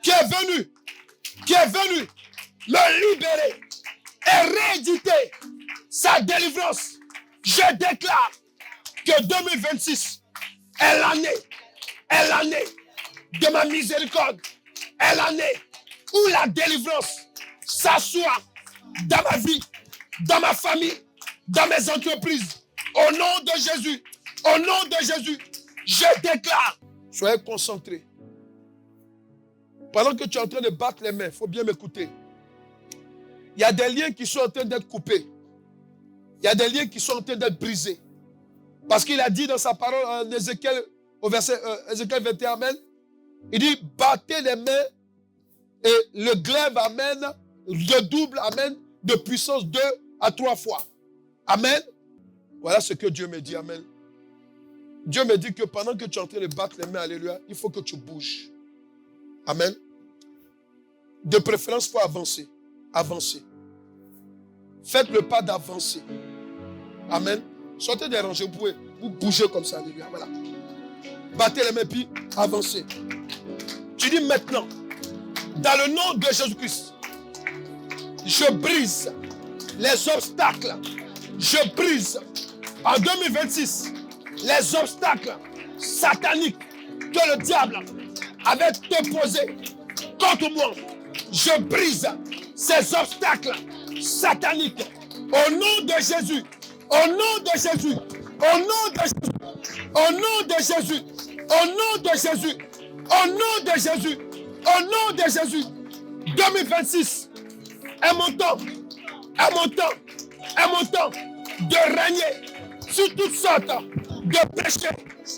qui est venu me libérer et rééditer sa délivrance. Je déclare que 2026 est l'année de ma miséricorde, est l'année où la délivrance s'assoit dans ma vie, dans ma famille, dans mes entreprises. Au nom de Jésus, au nom de Jésus, je déclare. Soyez concentrés. Pendant que tu es en train de battre les mains, il faut bien m'écouter. Il y a des liens qui sont en train d'être coupés. Il y a des liens qui sont en train d'être brisés. Parce qu'il a dit dans sa parole en Ézéchiel, au verset Ézéchiel 21, amen. Il dit, battez les mains et le glaive amène, de double amène, de puissance 2 à 3 fois. Amen. Voilà ce que Dieu me dit, amen. Dieu me dit que pendant que tu es en train de battre les mains, alléluia, il faut que tu bouges. Amen. De préférence, il faut avancer. Avancez. Faites le pas d'avancer. Amen. Sortez des rangées, vous bougez comme ça, alléluia. Voilà. Battez les mains, puis avancez. Tu dis maintenant, dans le nom de Jésus-Christ, je brise les obstacles. Je brise en 2026 les obstacles sataniques que le diable avait déposés contre moi. Je brise ces obstacles sataniques au nom de Jésus. Au nom de Jésus. Au nom de Jésus. Au nom de Jésus. Au nom de Jésus. Au nom de Jésus. Au nom de Jésus. 2026 est mon temps. Est mon temps. Est mon temps de régner sur toutes sortes de péchés,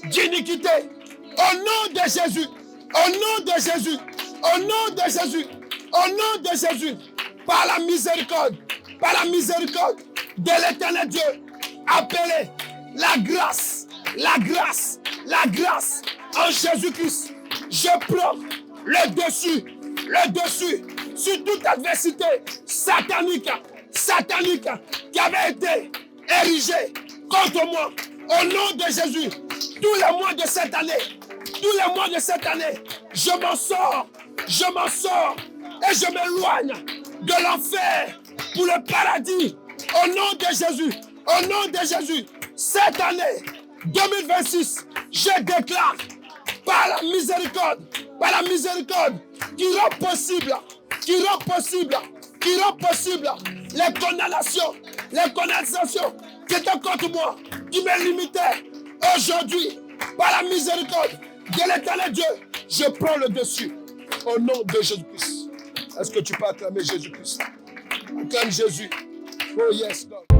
d'iniquité. Au nom de Jésus. Au nom de Jésus. Au nom de Jésus. Au nom de Jésus. Par la miséricorde de l'Éternel Dieu, appelez la grâce en Jésus-Christ. Je prends le dessus sur toute adversité satanique qui avait été érigée contre moi. Au nom de Jésus, tous les mois de cette année, je m'en sors et je m'éloigne de l'enfer pour le paradis. Au nom de Jésus, cette année 2026, je déclare par la miséricorde qui rend possible les condamnations qui étaient contre moi, qui me limitaient. Aujourd'hui, par la miséricorde de l'Éternel Dieu, je prends le dessus. Au nom de Jésus-Christ. Est-ce que tu peux acclamer Jésus-Christ? Acclame Jésus. Oh yes, God.